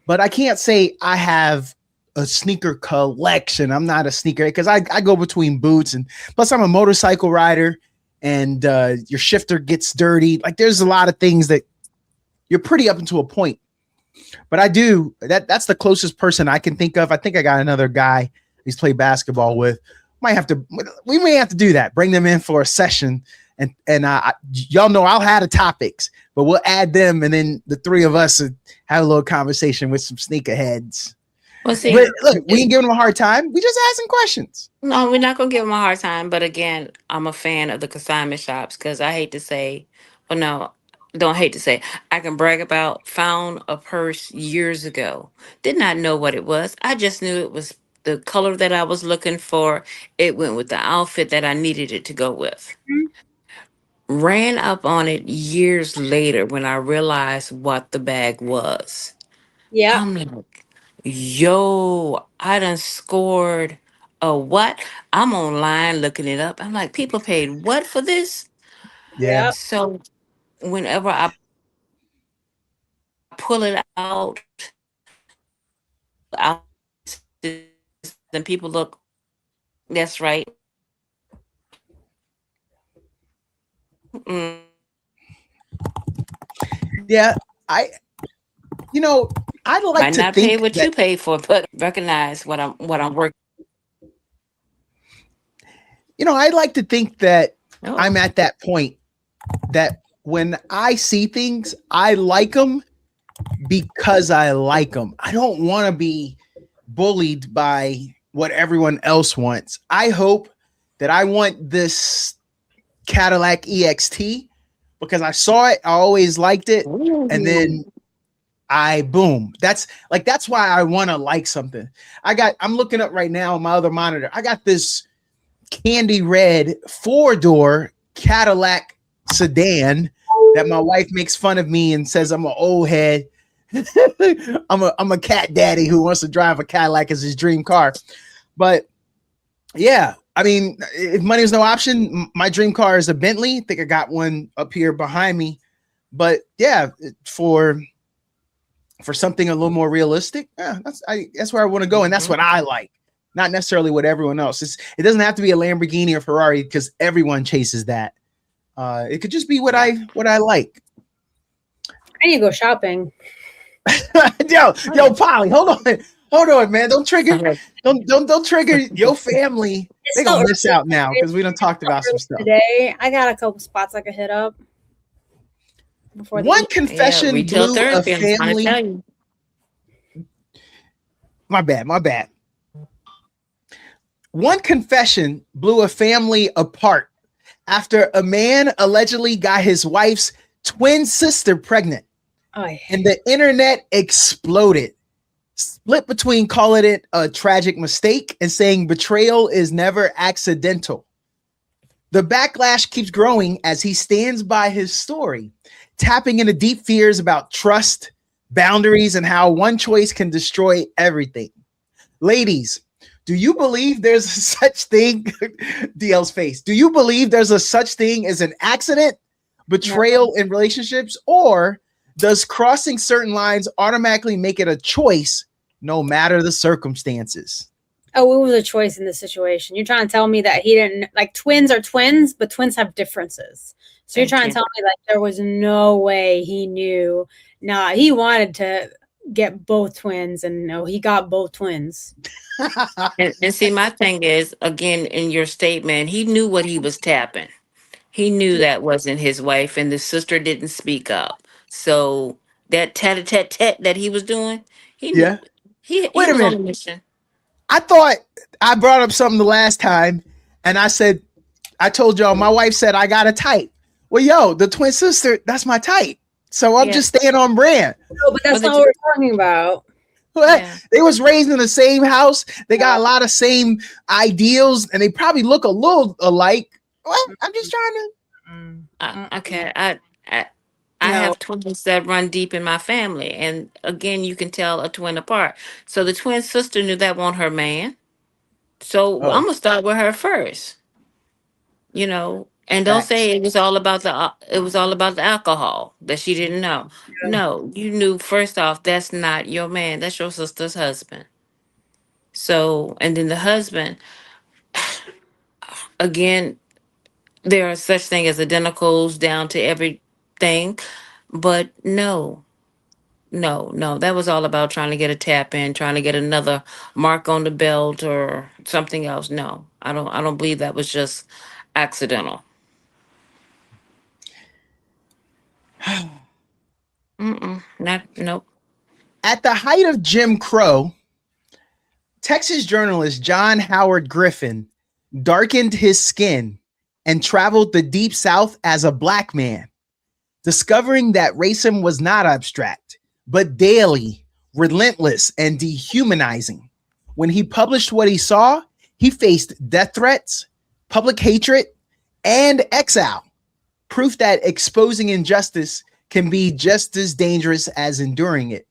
but I can't say I have a sneaker collection. I'm not a sneaker because I go between boots, and plus I'm a motorcycle rider, and your shifter gets dirty. Like there's a lot of things that you're pretty up until a point. But I do that's the closest person I can think of. I think I got another guy he's played basketball with. We may have to do that. Bring them in for a session, and y'all know I'll have the topics, but we'll add them, and then the three of us have a little conversation with some sneakerheads. Well, see, But look, we ain't giving them a hard time. We just asking questions. no, we're not gonna give them a hard time. But again, I'm a fan of the consignment shops because I hate to say, well, no, don't hate to say. I can brag about found a purse years ago. Did not know what it was. I just knew it was the color that I was looking for. It went with the outfit that I needed it to go with. Ran up on it years later when I realized what the bag was. Yeah. I'm like, yo, I done scored a what? I'm online looking it up. I'm like, people paid what for this? Yeah. Yeah. So whenever I pull it out, then people look, that's right. Mm, Yeah. I I'd like might to not pay think what that you pay for, but recognize what I'm working. I'd like to think that Oh, I'm at that point that when I see things, I like them because I like them. I don't want to be bullied by what everyone else wants. I hope that I want this Cadillac EXT because I saw it, I always liked it, and ooh. then boom. That's why I want to like something. I'm looking up right now on my other monitor. I got this candy red 4-door Cadillac sedan that my wife makes fun of me and says I'm an old head. I'm a cat daddy who wants to drive a Cadillac as his dream car. But yeah, I mean, if money was no option, my dream car is a Bentley. I think I got one up here behind me. But yeah, for something a little more realistic, yeah, that's where I want to go, and that's what I like, not necessarily what everyone else. It doesn't have to be a Lamborghini or Ferrari because everyone chases that. It could just be what I like. I need to go shopping. yo, Polly, hold on, man. Don't trigger your family. They're gonna miss out now because we done talked about some stuff today. I got a couple spots I could hit up. One confession blew a family. My bad. One confession blew a family apart after a man allegedly got his wife's twin sister pregnant. And the internet exploded. Split between calling it a tragic mistake and saying betrayal is never accidental. The backlash keeps growing as he stands by his story, tapping into deep fears about trust, boundaries, and how one choice can destroy everything. Ladies, do you believe there's a such thing? DL's face. Do you believe there's a such thing as an accident, betrayal in relationships, or does crossing certain lines automatically make it a choice no matter the circumstances? Oh, it was a choice in this situation. You're trying to tell me that he didn't, like, twins are twins, but twins have differences. So you're trying to tell me like there was no way he knew. Nah, he wanted to get both twins, and no, he got both twins. And see, my thing is, again, in your statement, he knew what he was tapping. He knew that wasn't his wife, and the sister didn't speak up. So that tat-a-tat-tat that he was doing, he knew. He Wait a was on minute. a mission. I thought I brought up something the last time, and I told y'all my wife said I got a type. Well, yo, the twin sister, that's my type. So I'm just staying on brand. No, but that's not what we're talking about. Yeah. They was raised in the same house. They got a lot of same ideals, and they probably look a little alike. Well, I'm just trying to. Okay, I have twins that run deep in my family, and again, you can tell a twin apart. So the twin sister knew that wasn't her man. So I'm gonna start with her first. And don't say it was all about the alcohol that she didn't know. No, you knew first off that's not your man. That's your sister's husband. So, and then the husband, again, there are such thing as identicals down to everything, but no, that was all about trying to get a tap in, trying to get another mark on the belt or something else. No, I don't believe that was just accidental. Nope. At the height of Jim Crow, Texas journalist John Howard Griffin darkened his skin and traveled the deep South as a black man, discovering that racism was not abstract, but daily, relentless, and dehumanizing. When he published what he saw, he faced death threats, public hatred, and exile, proof that exposing injustice can be just as dangerous as enduring it.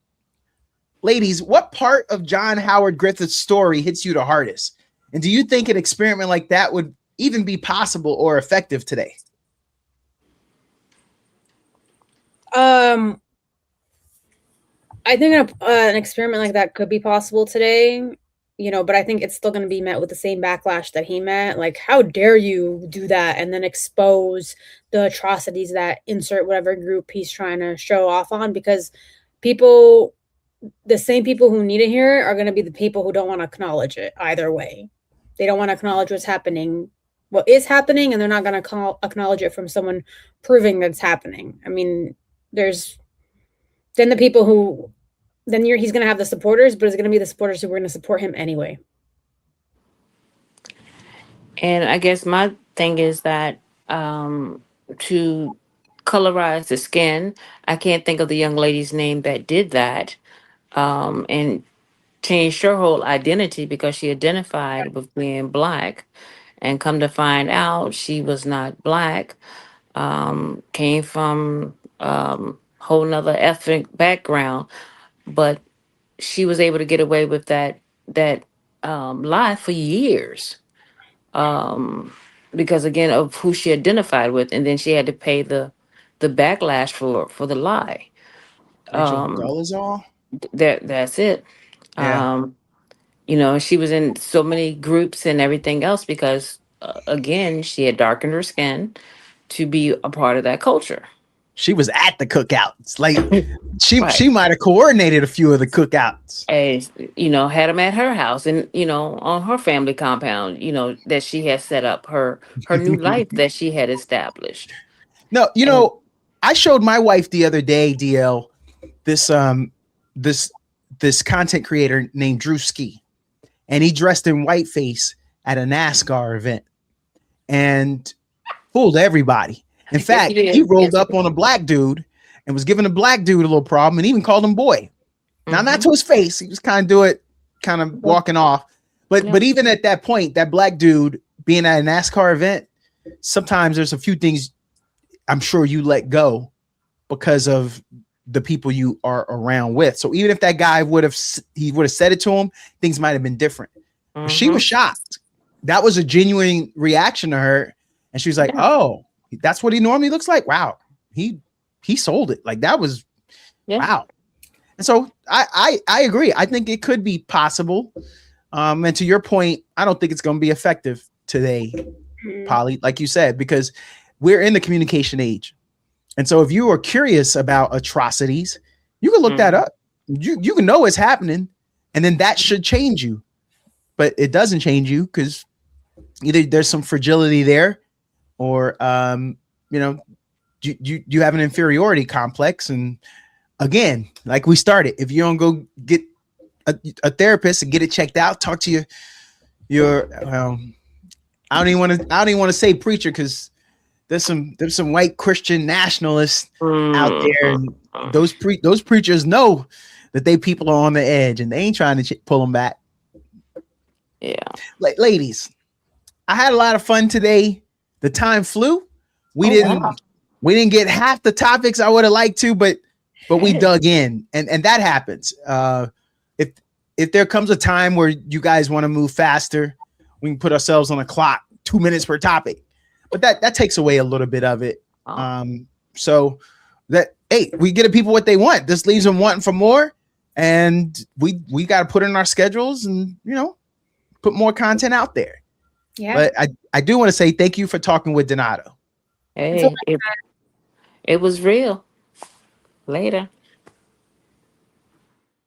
Ladies, what part of John Howard Griffith's story hits you the hardest? And do you think an experiment like that would even be possible or effective today? I think an experiment like that could be possible today, but I think it's still going to be met with the same backlash that he met. Like, how dare you do that and then expose the atrocities that insert whatever group he's trying to show off on? Because the same people who need to hear it are going to be the people who don't want to acknowledge it either way. They don't want to acknowledge what is happening, and they're not going to acknowledge it from someone proving that it's happening. I mean, he's going to have the supporters, but it's going to be the supporters who are going to support him anyway. And I guess my thing is that to colorize the skin, I can't think of the young lady's name that did that, and changed her whole identity because she identified with being black. and come to find out she was not black, came from whole nother ethnic background, but she was able to get away with that lie for years, because again of who she identified with, and then she had to pay the backlash for the lie. Rachel Um, Dolezal. that's it. Yeah. Um, she was in so many groups and everything else because again she had darkened her skin to be a part of that culture. She was at the cookouts. Like she Right. might have coordinated a few of the cookouts. As had them at her house and on her family compound, that she had set up her new life that she had established. No, And I showed my wife the other day, DL, this this this content creator named Drew Ski, and he dressed in whiteface at a NASCAR event and fooled everybody. In yes, fact, he did. he rolled Yes. up on a black dude and was giving a black dude a little problem and even called him boy. Now, not Mhm. to his face. He was kind of walking off. But Yeah. but even at that point, that black dude being at a NASCAR event, sometimes there's a few things I'm sure you let go because of the people you are around with. So even if that guy would have said it to him, things might have been different. But she was Mhm. shocked. That was a genuine reaction to her, and she was like, Yeah. "Oh, that's what he normally looks like. Wow, he sold it. Like that was Yeah. wow." And so I agree. I think it could be possible. And to your point, I don't think it's going to be effective today, Polly, like you said, because we're in the communication age. And so if you are curious about atrocities, you can look that Mhm. up. You can know what's happening, and then that should change you. But it doesn't change you because either there's some fragility there, or you have an inferiority complex. And again, like we started, if you don't go get a therapist and get it checked out, talk to your I don't even want to say preacher because there's some white Christian nationalists out there, Mhm. and those preachers know that people are on the edge and they ain't trying to pull them back. Yeah. Like ladies, I had a lot of fun today. The time flew. We Oh, didn't wow. we didn't get half the topics I would have liked to, but we Hey. dug in, and that happens. If there comes a time where you guys want to move faster, we can put ourselves on a clock, 2 minutes per topic, but that takes away a little bit of it. Oh. So that, hey, we get people what they want. This leaves them wanting for more, and we got to put in our schedules and put more content out there. Yeah. But I do want to say thank you for talking with Donato. Hey, it was real. Later.